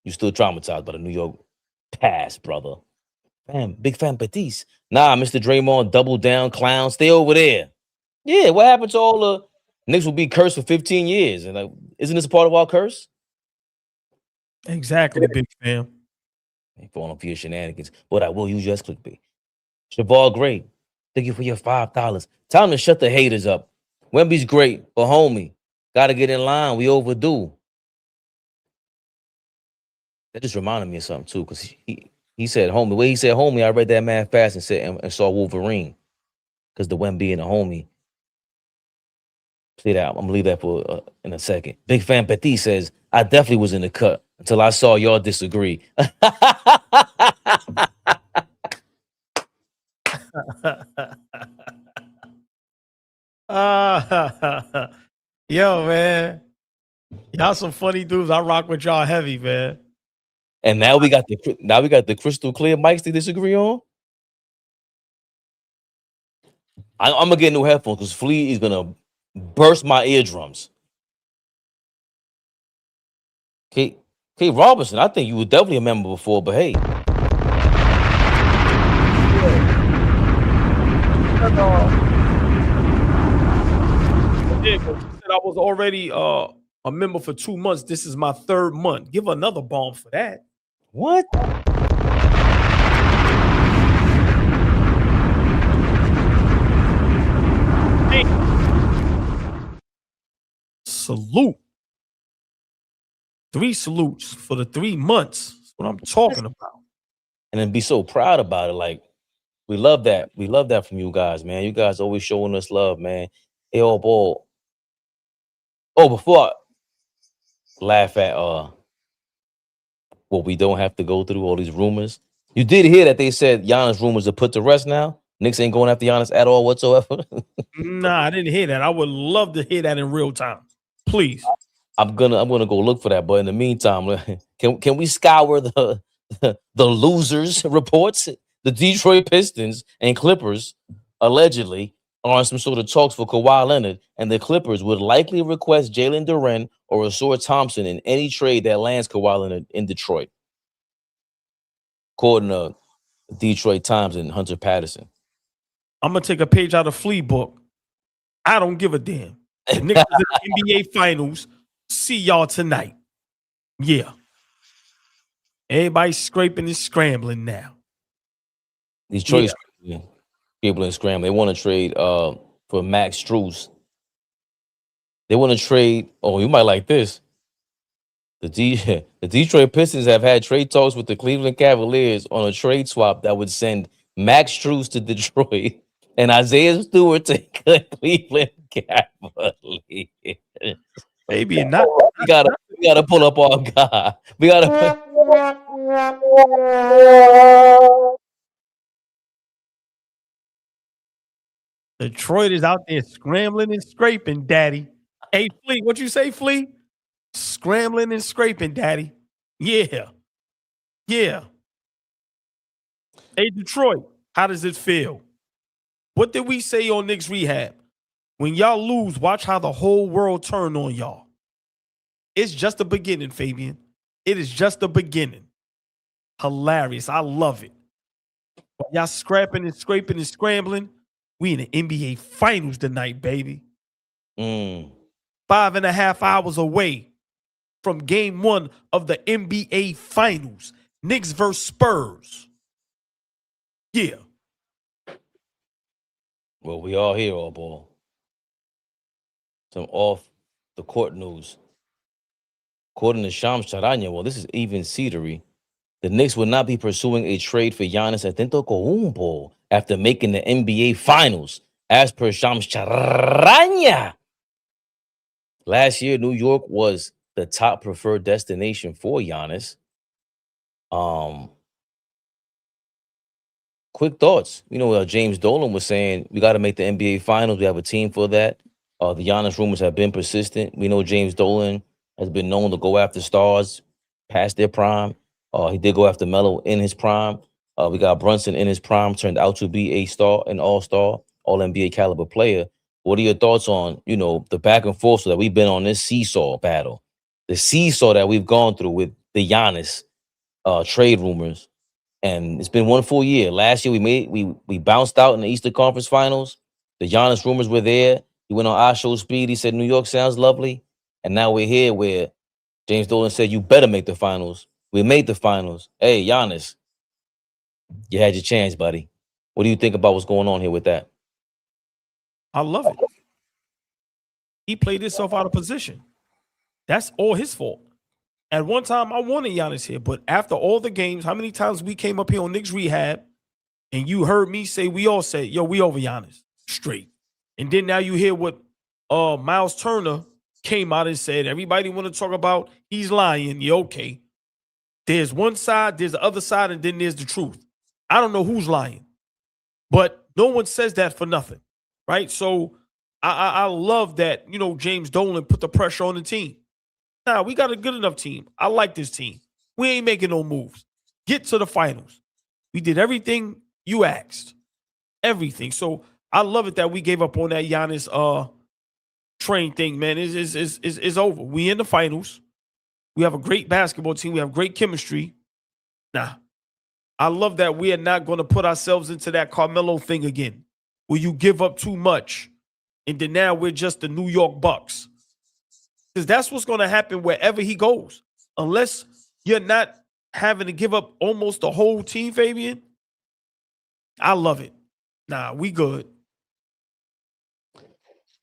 you're still traumatized by the New York past, brother. Fan, big fan Betis. Nah, Mr. Draymond, double down, clown, stay over there. Yeah, what happened to all the Knicks will be cursed for 15 years? And like, isn't this a part of our curse? Exactly, big fam. Ain't falling for your shenanigans, but I will use your clickbait. Shavar Gray, thank you for your $5. Time to shut the haters up. Wemby's great, but homie, gotta get in line. We overdue. That just reminded me of something too, because he said homie. The way he said homie, I read that man fast and said and saw Wolverine, because the Wemby and the homie. See that? I'm gonna leave that for in a second. Big fan Petit says I definitely was in the cut until I saw y'all disagree. Yo, man. Y'all some funny dudes. I rock with y'all heavy, man. And now we got the crystal clear mics to disagree on. I'm gonna get new headphones because Flea is gonna burst my eardrums. K. Robinson, I think you were definitely a member before, but hey, Yeah, but you said I was already a member for 2 months. This is my 3rd month. Give another bomb for that. what? Hey. Salute. 3 salutes for the 3 months. That's what I'm talking about. And then be so proud about it. Like, we love that. We love that from you guys, man. You guys always showing us love, man. Hey, AllBall. Oh, before I laugh at what we don't have to go through, all these rumors. You did hear that they said Giannis rumors are put to rest now? Knicks ain't going after Giannis at all whatsoever. Nah, I didn't hear that. I would love to hear that in real time. Please. I'm gonna go look for that. But in the meantime, can we scour the losers reports? The Detroit Pistons and Clippers allegedly are on some sort of talks for Kawhi Leonard, and the Clippers would likely request Jalen Duren or Rasor Thompson in any trade that lands Kawhi Leonard in Detroit, according to Detroit Times and Hunter Patterson. I'm gonna take a page out of Flea book. I don't give a damn. The Knicks is in the NBA Finals. See y'all tonight. Yeah. Everybody's scraping and scrambling now. Detroit's people in scram. They want to trade for Max Strus. They want to trade. Oh, you might like this. The Detroit Pistons have had trade talks with the Cleveland Cavaliers on a trade swap that would send Max Strus to Detroit and Isaiah Stewart to Cleveland Cavaliers. Maybe not. We gotta pull up our guy. We gotta. Detroit is out there scrambling and scraping, daddy. Hey, Flea, what you say, Flea? Scrambling and scraping, daddy. Yeah. Yeah. Hey, Detroit, how does it feel? What did we say on Knicks Rehab? When y'all lose, watch how the whole world turn on y'all. It's just the beginning, Fabian. It is just the beginning. Hilarious. I love it. While y'all scrapping and scraping and scrambling, we in the NBA Finals tonight, baby. 5.5 hours away from game 1 of the NBA Finals. Knicks versus Spurs. Yeah. Well, we all here, AllBall. Some off the court news. According to Shams Charania, well, this is even Cedary. The Knicks will not be pursuing a trade for Giannis Antetokounmpo after making the NBA Finals, as per Shams Charania. Last year, New York was the top preferred destination for Giannis. Quick thoughts. You know, James Dolan was saying we got to make the NBA Finals. We have a team for that. The Giannis rumors have been persistent. We know James Dolan has been known to go after stars past their prime. He did go after Melo in his prime. We got Brunson in his prime, turned out to be a star, an all-star, all-NBA caliber player. What are your thoughts on, you know, the back and forth so that we've been on this seesaw battle, the seesaw that we've gone through with the Giannis trade rumors? And it's been one full year. Last year we bounced out in the Eastern Conference Finals. The Giannis rumors were there. He went on our show speed. He said New York sounds lovely. And now we're here where James Dolan said you better make the finals. We made the finals. Hey, Giannis, you had your chance, buddy. What do you think about what's going on here with that? I love it. He played himself out of position. That's all his fault. At one time, I wanted Giannis here, but after all the games, how many times we came up here on Knicks Rehab and you heard me say, we all said, yo, we over Giannis straight. And then now you hear what Miles Turner came out and said, everybody want to talk about he's lying. Yeah, okay. There's one side, there's the other side, and then there's the truth. I don't know who's lying, but no one says that for nothing, right? So I love that, you know, James Dolan put the pressure on the team. Nah, we got a good enough team. I like this team. We ain't making no moves. Get to the finals. We did everything you asked. Everything. So I love it that we gave up on that Giannis train thing, man. It's over. We in the finals. We have a great basketball team. We have great chemistry. Nah, I love that we are not going to put ourselves into that Carmelo thing again, where you give up too much, and then now we're just the New York Bucks. Because that's what's going to happen wherever he goes. Unless you're not having to give up almost the whole team, Fabian. I love it. Nah, we good.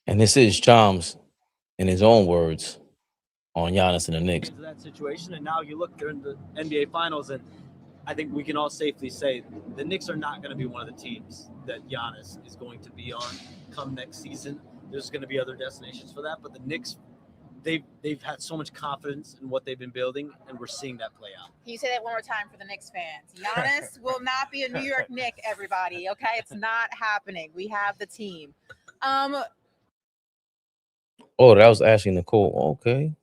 And this is Chom's, in his own words, on Giannis and the Knicks. Into that situation, and now you look, they're in the NBA Finals, and I think we can all safely say the Knicks are not going to be one of the teams that Giannis is going to be on come next season. There's going to be other destinations for that, but the Knicks, they've had so much confidence in what they've been building, and we're seeing that play out. Can you say that one more time for the Knicks fans? Giannis will not be a New York Knick, everybody. Okay, it's not happening. We have the team. Oh, that was Ashley Nicole. Okay.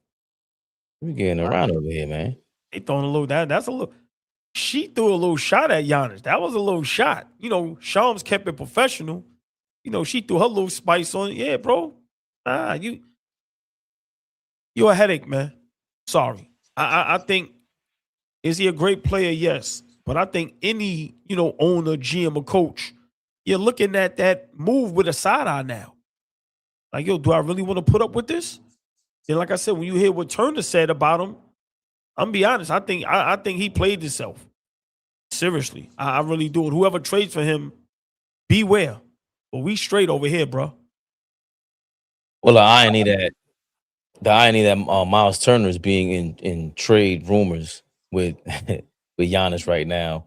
We're getting around over here, man. They throwing a little that's a little. She threw a little shot at Giannis. That was a little shot. You know, Shams kept it professional. You know, she threw her little spice on it. Yeah, bro. You're a headache, man. Sorry. I think, is he a great player? Yes. But I think any, owner, GM, or coach, you're looking at that move with a side eye now. Like, yo, do I really want to put up with this? And like I said, when you hear what Turner said about him, I'm gonna be honest. I think he played himself. Seriously, I really do. And whoever trades for him, beware. But we straight over here, bro. Well, the irony that Miles Turner is being in trade rumors with with Giannis right now.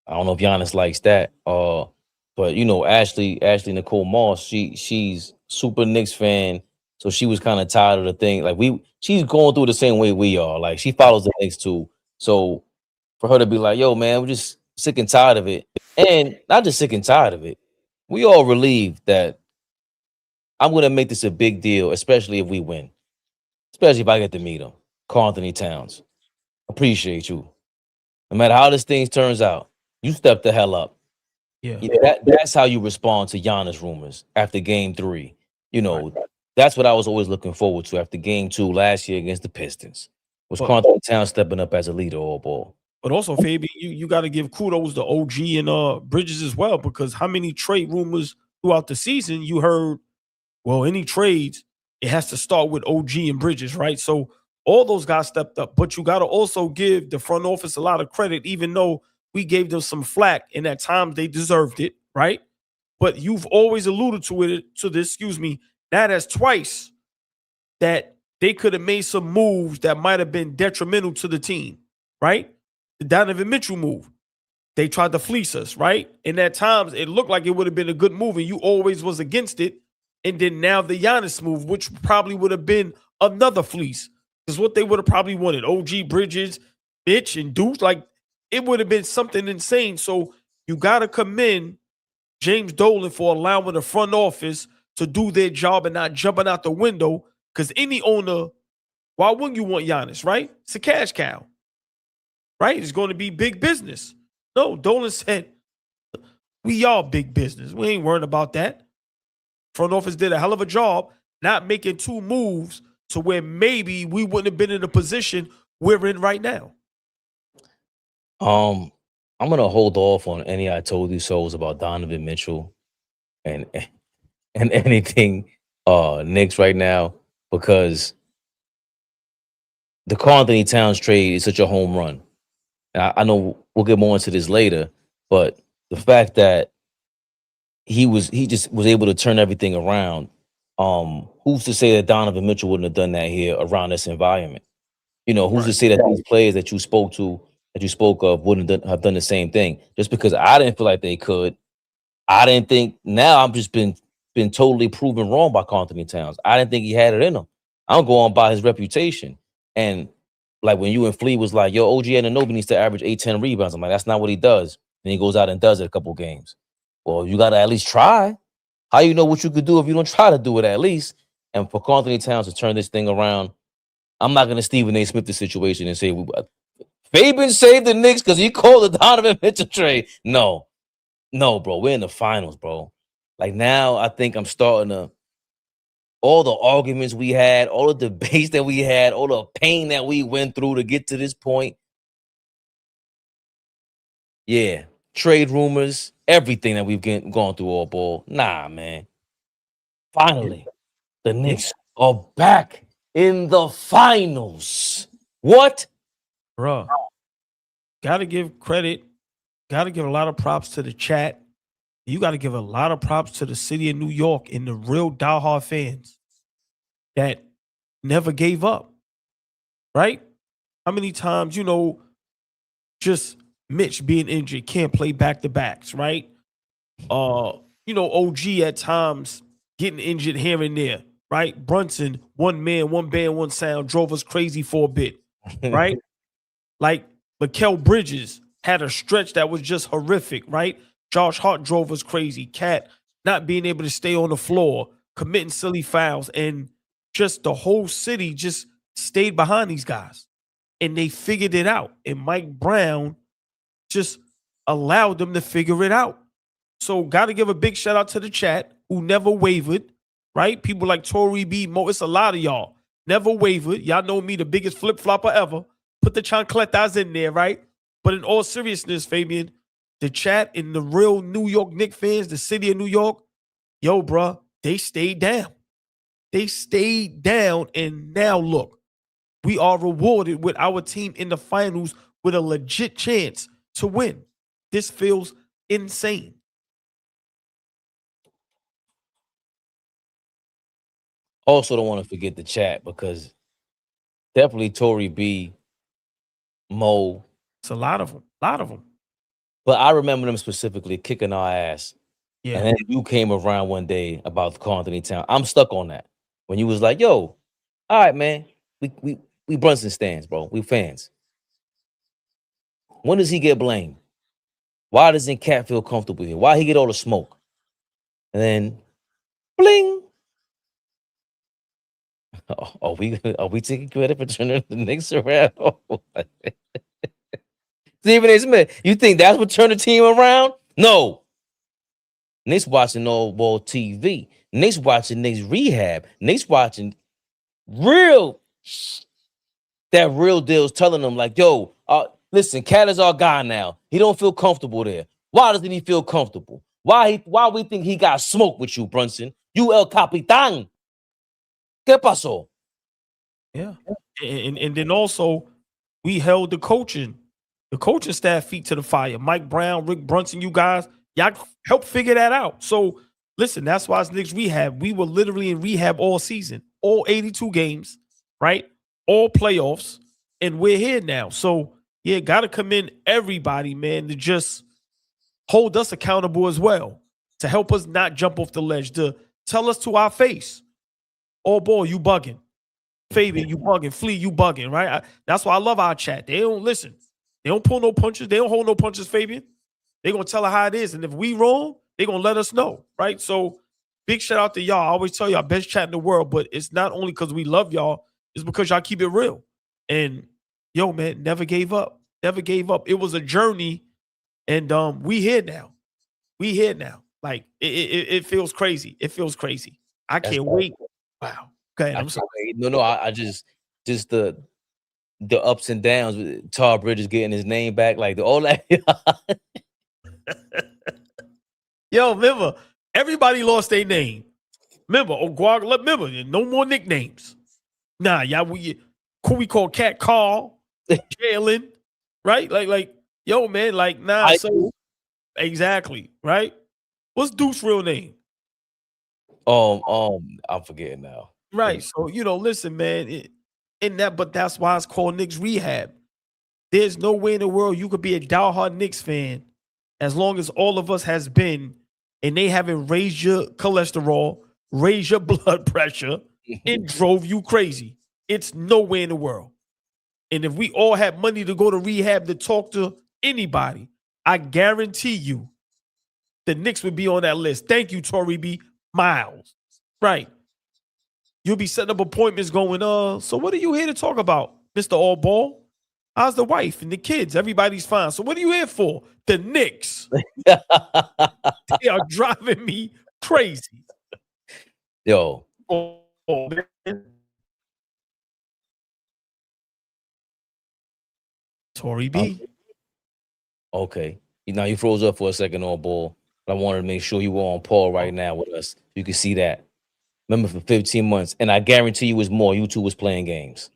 I don't know if Giannis likes that. But Ashley Nicole Moss, she's super Knicks fan. So she was kind of tired of the thing. Like she's going through the same way we are. Like she follows the Knicks too. So for her to be like, yo, man, we're just sick and tired of it. And not just sick and tired of it. We all relieved that I'm gonna make this a big deal, especially if we win. Especially if I get to meet him. Karl Anthony Towns. Appreciate you. No matter how this thing turns out, you step the hell up. Yeah. That's how you respond to Giannis rumors after game 3. Right. That's what I was always looking forward to after game 2 last year against the Pistons. Was Karl Anthony Towns stepping up as a leader all ball. But also, Fabian, you got to give kudos to OG and Bridges as well, because how many trade rumors throughout the season you heard, well, any trades, it has to start with OG and Bridges, right? So all those guys stepped up. But you got to also give the front office a lot of credit, even though we gave them some flack, and at times they deserved it, right? But you've always alluded to this, that as twice that they could have made some moves that might have been detrimental to the team, right? The Donovan Mitchell move. They tried to fleece us, right? And at times it looked like it would have been a good move, and you always was against it. And then now the Giannis move, which probably would have been another fleece, is what they would have probably wanted. OG, Bridges, Mitch, and Deuce. Like, it would have been something insane. So you got to commend James Dolan for allowing the front office to do their job and not jumping out the window, because any owner, why wouldn't you want Giannis, right? It's a cash cow, right? It's going to be big business. No, Dolan said, we are big business. We ain't worried about that. Front office did a hell of a job not making 2 moves to where maybe we wouldn't have been in the position we're in right now. I'm gonna hold off on any I told you so's about Donovan Mitchell and anything Knicks right now, because the Karl Anthony Towns trade is such a home run. And I know we'll get more into this later, but the fact that he just was able to turn everything around. Who's to say that Donovan Mitchell wouldn't have done that here around this environment? Who's to say that these players that you spoke of wouldn't have done the same thing? Just because I didn't feel like they could, I didn't think. Now I've just been totally proven wrong by Karl Anthony Towns. I didn't think he had it in him. I'm going by his reputation. And like when you and Flea was like, yo, OG Anunoby needs to average 8-10 rebounds. I'm like, that's not what he does. And he goes out and does it a couple games. Well, you got to at least try. How you know what you could do if you don't try to do it at least? And for Karl Anthony Towns to turn this thing around, I'm not going to Stephen A. Smith the situation and say, Fabian saved the Knicks because he called the Donovan Mitchell trade. No, bro. We're in the finals, bro. Like now, I think I'm starting to all the arguments we had, all the debates that we had, all the pain that we went through to get to this point. Yeah, trade rumors, everything that we've gone through, all ball. Nah, man. Finally, the Knicks are back in the finals. What? Bruh. Gotta give credit. Gotta give a lot of props to the chat. You gotta give a lot of props to the city of New York and the real diehard fans that never gave up. Right? How many times, just Mitch being injured, can't play back-to-backs, right? OG at times getting injured here and there, right? Brunson, one man, one band, one sound, drove us crazy for a bit, right? Like Mikal Bridges had a stretch that was just horrific, right? Josh Hart drove us crazy. Cat not being able to stay on the floor, committing silly fouls, and just the whole city just stayed behind these guys. And they figured it out. And Mike Brown just allowed them to figure it out. So got to give a big shout out to the chat who never wavered, right? People like Tory B, Mo, it's a lot of y'all. Never wavered. Y'all know me, the biggest flip-flopper ever. Put the chancletas in there, right? But in all seriousness, Fabian, the chat and the real New York Knicks fans, the city of New York, yo, bruh, they stayed down. They stayed down, and now look, we are rewarded with our team in the finals with a legit chance to win. This feels insane. Also, don't want to forget the chat because definitely Tory B, Mo. It's a lot of them. But I remember them specifically kicking our ass. Yeah. And then you came around one day about Carl Anthony Town. I'm stuck on that. When you was like, yo, all right, man, we Brunson stands, bro. We fans. When does he get blamed? Why doesn't Cat feel comfortable here? Why he get all the smoke? And then, bling. Are we taking credit for turning the Knicks around? Stephen A. Smith, you think that's what turned the team around? No. Knicks watching AllBall TV. Knicks watching Knicks Rehab. Knicks watching real deal's telling them like, yo, listen, Cat is our guy now. He don't feel comfortable there. Why doesn't he feel comfortable? Why we think he got smoke with you, Brunson? You El Capitan. ¿Qué pasó? Yeah. And then also we held the coaching staff feet to the fire. Mike Brown, Rick Brunson, you guys, y'all helped figure that out. So listen, that's why it's Knicks Rehab. We were literally in rehab all season, all 82 games, right? All playoffs, and we're here now. So yeah, gotta commend everybody, man, to just hold us accountable as well, to help us not jump off the ledge, to tell us to our face, oh boy, you bugging. Fabian, you bugging. Flea, you bugging, right? That's why I love our chat. They don't listen. They don't pull no punches. They don't hold no punches, Fabian. They're going to tell her how it is. And if we wrong, they're going to let us know, right? So big shout out to y'all. I always tell y'all, best chat in the world, but it's not only because we love y'all, it's because y'all keep it real. And yo, man, never gave up. Never gave up. It was a journey, and we here now. We here now. Like, it feels crazy. It feels crazy. I can't wait. Wow. Go ahead. I'm sorry. No, I just the ups and downs with Tar Bridges getting his name back, like all that. Yo, remember, everybody lost their name. Remember, remember, no more nicknames. Nah, y'all, we call Cat Carl, Jalen, right? Like, yo, man, like, nah. So exactly, right? What's Duke's real name? I'm forgetting now. Right. So, listen, man, but that's why it's called Knicks Rehab. There's no way in the world you could be a diehard Knicks fan as long as all of us has been, and they haven't raised your cholesterol, raised your blood pressure, and drove you crazy. It's nowhere in the world. And if we all had money to go to rehab to talk to anybody, I guarantee you the Knicks would be on that list. Thank you, Tory B. Miles. Right. You'll be setting up appointments going, so what are you here to talk about, Mr. AllBall? How's the wife and the kids? Everybody's fine. So what are you here for? The Knicks. They are driving me crazy. Yo. Oh, man. Tory B. Okay. Now you froze up for a second on ball, but I wanted to make sure you were on Paul right now with us. You can see that. Remember for 15 months, and I guarantee you it's more. You two was playing games.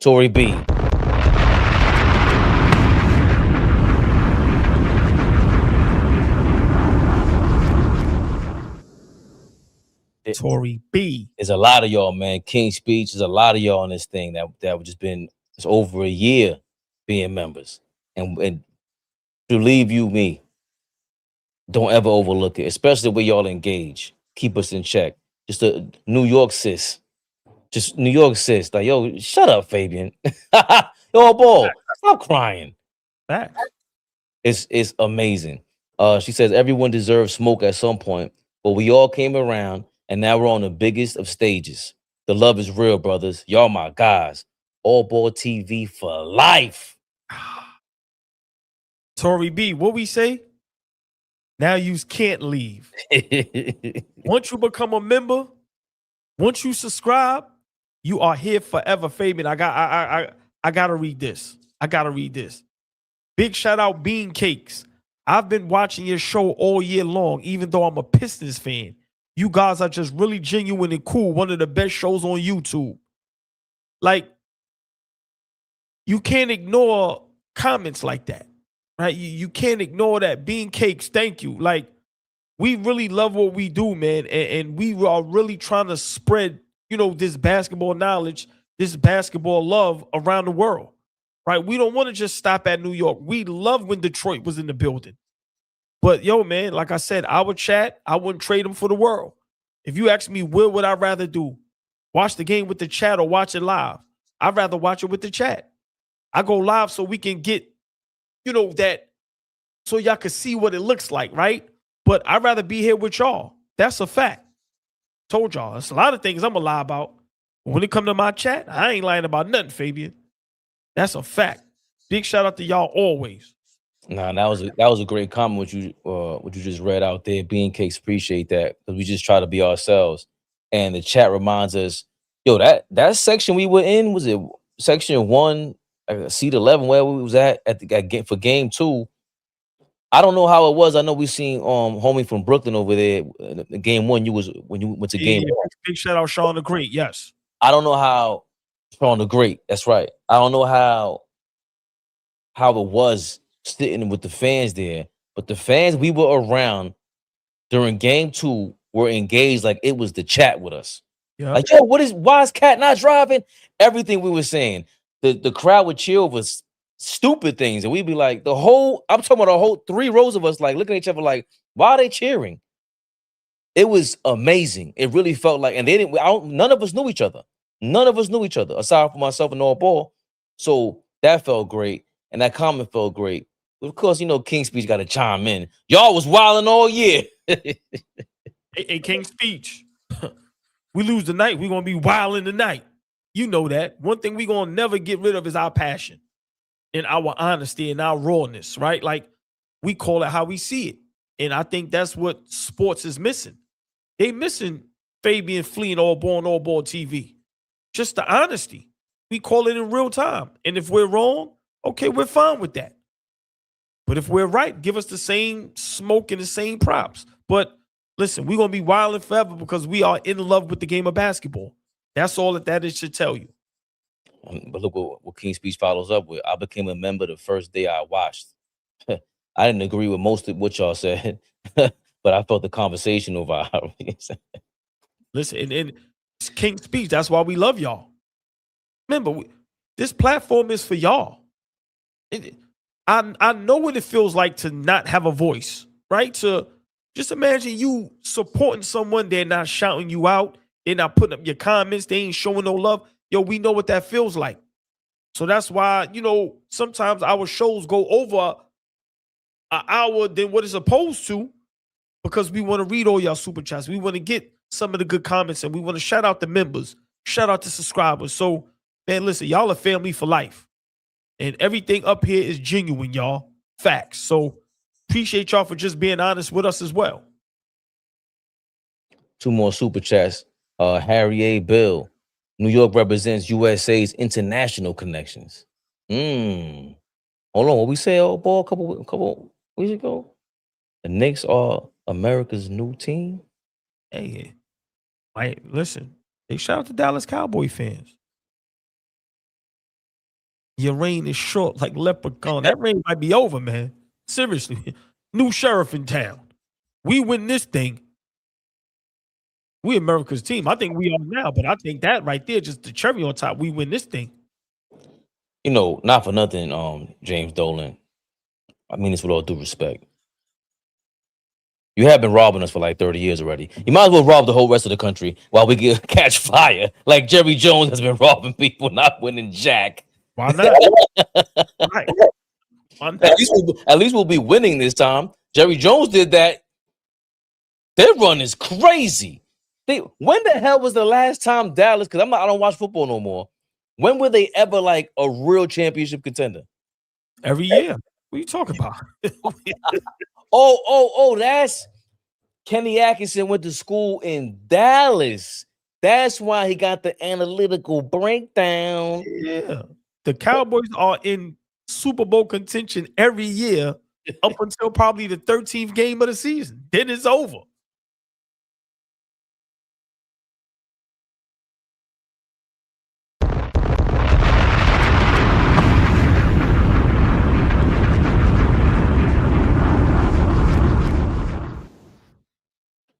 Tory B. Tory B. There's a lot of y'all, man. King Speech. There's a lot of y'all on this thing that have just been, it's over a year being members. And believe you me, don't ever overlook it, especially when y'all engage. Keep us in check. Just a New York sis. Just New York sis. Like, yo, shut up, Fabian. Yo, ball, stop crying. Facts. It's amazing. She says everyone deserves smoke at some point, but we all came around, and now we're on the biggest of stages. The love is real, brothers. Y'all my guys. AllBall TV for life. Tory B, what we say? Now you can't leave. Once you become a member, once you subscribe, you are here forever, Fabian. I gotta read this. I gotta read this. Big shout out Bean Cakes. I've been watching your show all year long, even though I'm a Pistons fan. You guys are just really genuine and cool. One of the best shows on YouTube. Like, you can't ignore comments like that, right? You can't ignore that. Bean Cakes, thank you. Like, we really love what we do, man. And we are really trying to spread, you know, this basketball knowledge, this basketball love around the world, right? We don't want to just stop at New York. We love when Detroit was in the building. But, yo, man, like I said, our chat, I wouldn't trade them for the world. If you ask me, what would I rather do? Watch the game with the chat or watch it live? I'd rather watch it with the chat. I go live so we can get, you know, that, so y'all can see what it looks like, right? But I'd rather be here with y'all. That's a fact. Told y'all. There's a lot of things I'm going to lie about. When it come to my chat, I ain't lying about nothing, Fabian. That's a fact. Big shout out to y'all always. Nah, that was a great comment what you just read out there. Bean Cakes, appreciate that, because we just try to be ourselves. And the chat reminds us, yo, that section we were in, was it section 1, seat 11, where we was at for game 2. I don't know how it was. I know we seen homie from Brooklyn over there. Game 1, when you went to game 1. Big shout out Sean the Great. Yes. I don't know how Sean the Great. That's right. I don't know how it was sitting with the fans there, but the fans we were around during game 2 were engaged like it was the chat with us. Yeah. Like, yo, why is Cat not driving? Everything we were saying. The crowd would cheer over stupid things, and we'd be like, I'm talking about the whole 3 rows of us like looking at each other like, why are they cheering? It was amazing. It really felt like, and none of us knew each other. None of us knew each other aside from myself and AllBall. So that felt great, and that comment felt great. But of course, you know, King Speech got to chime in. Y'all was wilding all year. Hey, King Speech. We lose tonight, we're gonna be wilding tonight. You know that. One thing we're gonna never get rid of is our passion and our honesty and our rawness, right? Like, we call it how we see it. And I think that's what sports is missing. They missing Fabian Flea and AllBall TV. Just the honesty. We call it in real time. And if we're wrong, okay, we're fine with that. But if we're right, give us the same smoke and the same props. But listen, we're going to be wilding forever because we are in love with the game of basketball. That's all that it should tell you. But look what King Speech follows up with. I became a member the first day I watched. I didn't agree with most of what y'all said, but I felt the conversational vibe. Listen, and King Speech, that's why we love y'all. Remember, this platform is for y'all. I know what it feels like to not have a voice, right? To just imagine you supporting someone, they're not shouting you out, they're not putting up your comments, they ain't showing no love. Yo, we know what that feels like. So that's why, you know, sometimes our shows go over an hour than what it's supposed to, because we want to read all y'all super chats. We want to get some of the good comments, and we want to shout out the members, shout out the subscribers. So, man, listen, y'all are family for life. And everything up here is genuine, y'all. Facts. So appreciate y'all for just being honest with us as well. 2 more super chats. Harry A. Bill. New York represents USA's international connections. Hold on, what we say all ball a couple weeks ago? The Knicks are America's new team. Hey, listen. Hey, shout out to Dallas Cowboy fans. Your reign is short like leprechaun. That reign might be over, man. Seriously. New sheriff in town. We win this thing. We America's team. I think we are now, but I think that right there, just the cherry on top, we win this thing. You know, not for nothing, James Dolan. I mean this with all due respect. You have been robbing us for like 30 years already. You might as well rob the whole rest of the country while we get catch fire. Like Jerry Jones has been robbing people, not winning jack. Why not? Right. Why not? At least we'll be winning this time. Jerry Jones did that. Their run is crazy. When the hell was the last time Dallas? Because I don't watch football no more. When were they ever like a real championship contender? Every year. What are you talking about? That's Kenny Atkinson went to school in Dallas. That's why he got the analytical breakdown. Yeah. The Cowboys are in Super Bowl contention every year up until probably the 13th game of the season. Then it's over.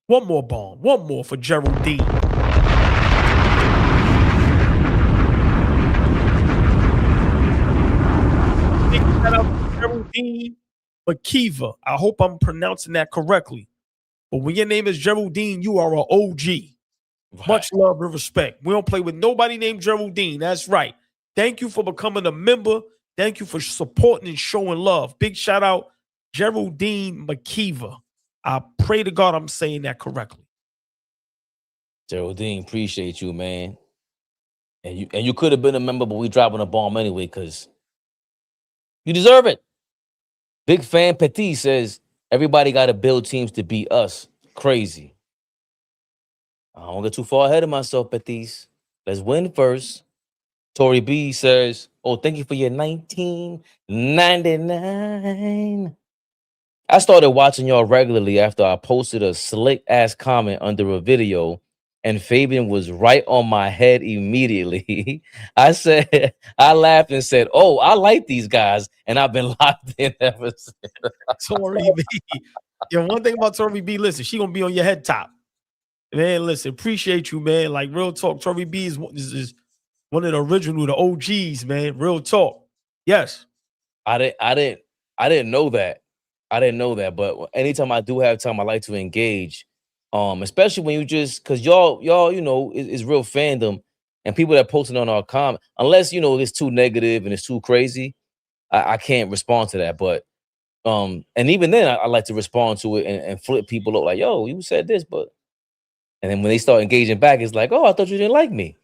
One more bomb. One more for Geraldine. Shout out to Geraldine McKeever. I hope I'm pronouncing that correctly. But when your name is Geraldine, you are an OG. Right. Much love and respect. We don't play with nobody named Geraldine. That's right. Thank you for becoming a member. Thank you for supporting and showing love. Big shout out, Geraldine McKeever. I pray to God I'm saying that correctly. Geraldine, appreciate you, man. And you could have been a member, but we dropping a bomb anyway because you deserve it. Big fan Petit says everybody got to build teams to beat us. Crazy. I don't get too far ahead of myself, Petit. Let's win first. Tory B says, "Oh, thank you for your 1999." I started watching y'all regularly after I posted a slick ass comment under a video, and Fabian was right on my head immediately. I laughed and said, "Oh, I like these guys," and I've been locked in ever since. Tory B. Yo, one thing about Tory B, listen, she gonna be on your head top. Man, listen, appreciate you, man. Like real talk, Tory B is one of the original, the OGs, man. Real talk. Yes. I didn't know that. I didn't know that, but anytime I do have time, I like to engage. Especially when you just because y'all, you know, it's real fandom and people that posting on our comment, unless you know it's too negative and it's too crazy, I can't respond to that. But and even then I like to respond to it and flip people up like, yo, you said this, but and then when they start engaging back, it's like, oh, I thought you didn't like me.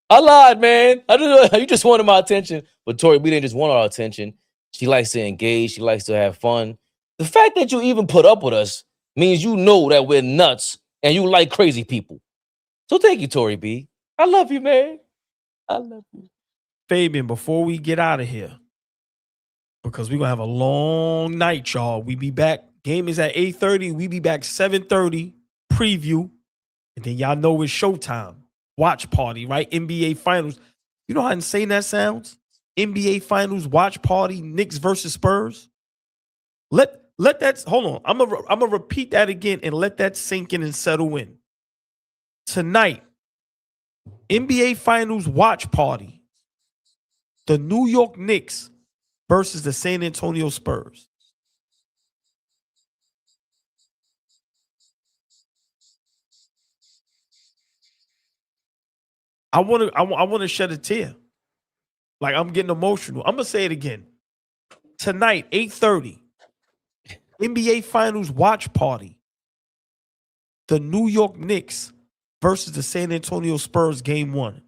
I lied, man. I didn't know you just wanted my attention. But Tori, we didn't just want our attention. She likes to engage. She likes to have fun. The fact that you even put up with us means you know that we're nuts and you like crazy people. So thank you, Tori B. I love you, man. I love you. Fabian, before we get out of here, because we're going to have a long night, y'all. We be back. Game is at 8:30. We be back 7:30. Preview. And then y'all know it's showtime. Watch party, right? NBA Finals. You know how insane that sounds? NBA Finals watch party, Knicks versus Spurs. Let that hold on. I'm gonna repeat that again and let that sink in and settle in. Tonight, NBA Finals watch party. The New York Knicks versus the San Antonio Spurs. I want to shed a tear. Like I'm getting emotional. I'm gonna say it again. Tonight, 8:30. NBA Finals watch party. The New York Knicks versus the San Antonio Spurs game 1.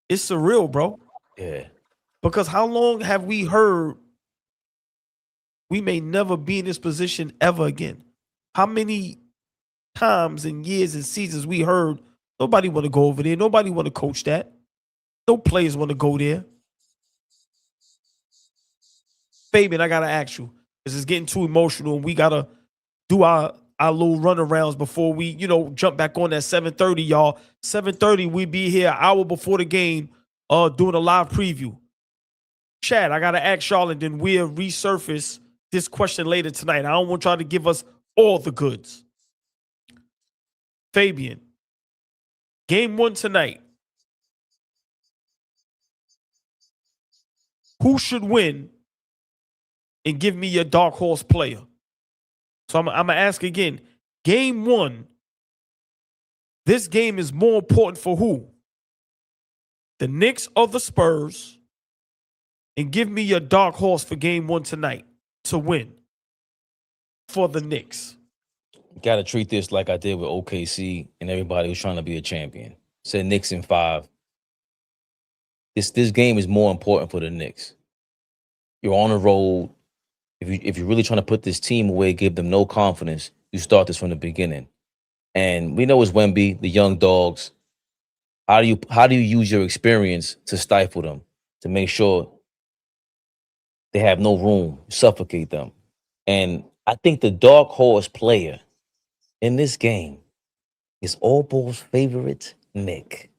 It's surreal, bro. Yeah. Because how long have we heard we may never be in this position ever again? How many times and years and seasons we heard nobody want to go over there. Nobody want to coach that. No players want to go there. Fabian, I gotta ask you, because it's getting too emotional, and we gotta do our little runarounds before we, jump back on at 7:30, y'all. 7:30, we be here an hour before the game, doing a live preview. Chad, I gotta ask y'all, and then we'll resurface this question later tonight. I don't want y'all to give us all the goods. Fabian, game 1 tonight. Who should win? And give me your dark horse player. So I'm going to ask again. Game 1, this game is more important for who? The Knicks or the Spurs? And give me your dark horse for game 1 tonight to win for the Knicks. Got to treat this like I did with OKC and everybody who's trying to be a champion. Said Knicks in 5. This game is more important for the Knicks. You're on the road. If you're really trying to put this team away, give them no confidence, you start this from the beginning. And we know it's Wemby, the young dogs. How do you use your experience to stifle them, to make sure they have no room, suffocate them? And I think the dark horse player in this game is AllBall's favorite, Nick.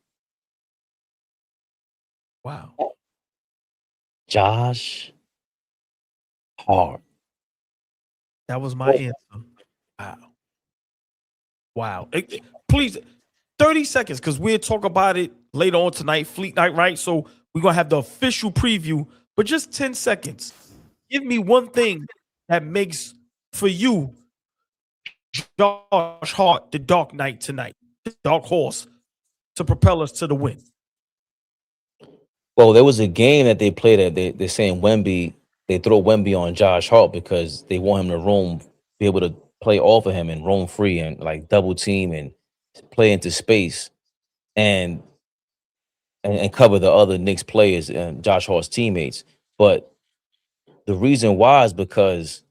Wow. Josh Hart. That was my answer. Wow. Please, 30 seconds, because we'll talk about it later on tonight, Fleet Night, right? So we're going to have the official preview, but just 10 seconds. Give me one thing that makes, for you, Josh Hart, the Dark Knight tonight, the Dark Horse, to propel us to the win. Well, there was a game that they played at. They're saying Wemby, they throw Wemby on Josh Hart because they want him to roam, be able to play off of him and roam free and like double team and play into space and cover the other Knicks players and Josh Hart's teammates. But the reason why is because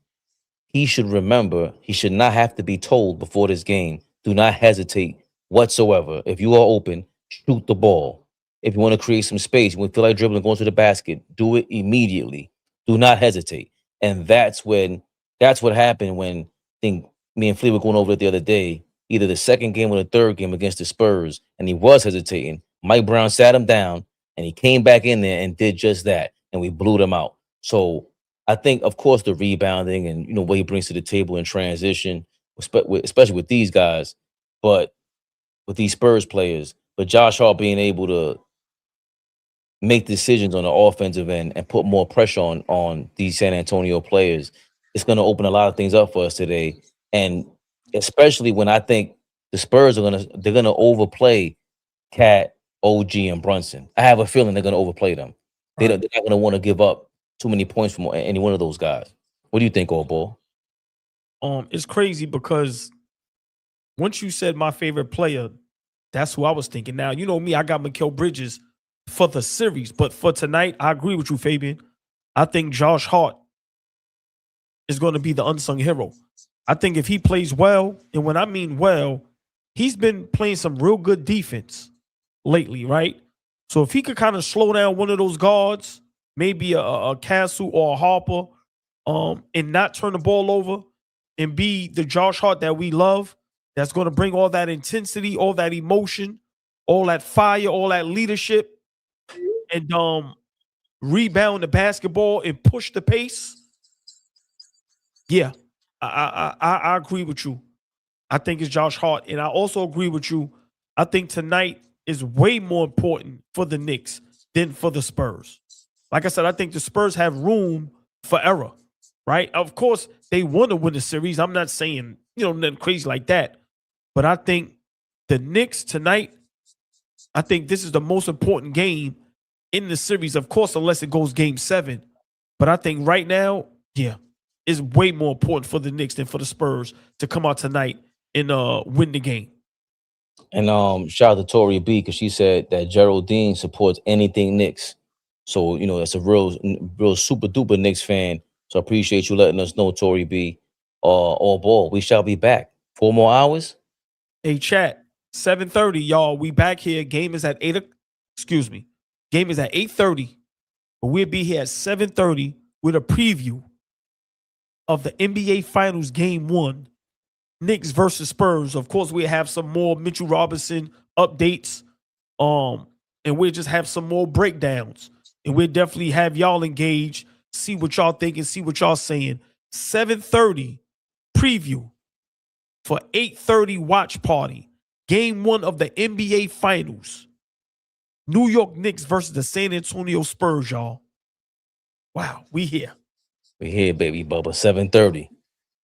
he should remember he should not have to be told before this game, do not hesitate whatsoever. If you are open, shoot the ball. If you want to create some space, when you feel like dribbling, going to the basket, do it immediately. Do not hesitate. And that's what happened when I think me and Flea were going over it the other day, either the second game or the third game against the Spurs, and he was hesitating. Mike Brown sat him down, and he came back in there and did just that, and we blew them out. So I think, of course, the rebounding and what he brings to the table in transition, especially with these guys, but with these Spurs players, but Josh Hart being able to make decisions on the offensive end and put more pressure on these San Antonio players, it's going to open a lot of things up for us today. And especially when I think the Spurs they're gonna overplay Cat, OG, and Brunson. I have a feeling they're gonna overplay them. They're not gonna want to give up too many points from any one of those guys. What do you think, AllBall? It's crazy because once you said my favorite player, that's who I was thinking. Now, you know me, I got Mikal Bridges for the series, but for tonight, I agree with you, Fabian. I think Josh Hart is going to be the unsung hero. I think if he plays well, and when I mean well, he's been playing some real good defense lately, right? So if he could kind of slow down one of those guards, maybe a Castle or a Harper, and not turn the ball over and be the Josh Hart that we love, that's going to bring all that intensity, all that emotion, all that fire, all that leadership, and rebound the basketball and push the pace. Yeah, I agree with you. I think it's Josh Hart. And I also agree with you. I think tonight is way more important for the Knicks than for the Spurs. Like I said, I think the Spurs have room for error, right? Of course, they want to win the series. I'm not saying, nothing crazy like that. But I think the Knicks tonight, I think this is the most important game in the series, of course, unless it goes game 7. But I think right now, yeah, it's way more important for the Knicks than for the Spurs to come out tonight and win the game. And shout out to Tori B, because she said that Geraldine supports anything Knicks. So, that's a real super duper Knicks fan. So I appreciate you letting us know, Tori B. AllBall, we shall be back. 4 more hours. Hey, chat, 7:30, y'all. We back here. Game is at 8. Excuse me. Game is at 8:30. But we'll be here at 7:30 with a preview of the NBA Finals Game 1. Knicks versus Spurs. Of course, we'll have some more Mitchell Robinson updates. And we'll just have some more breakdowns. And we'll definitely have y'all engaged, see what y'all think and see what y'all saying. 7:30 preview for 8:30 watch party. Game 1 of the NBA Finals. New York Knicks versus the San Antonio Spurs, y'all. Wow, we here. We here, baby Bubba. 7:30.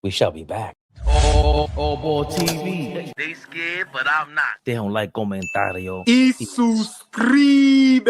We shall be back. AllBall TV. They scared, but I'm not. They don't like comentario. Y suscribe.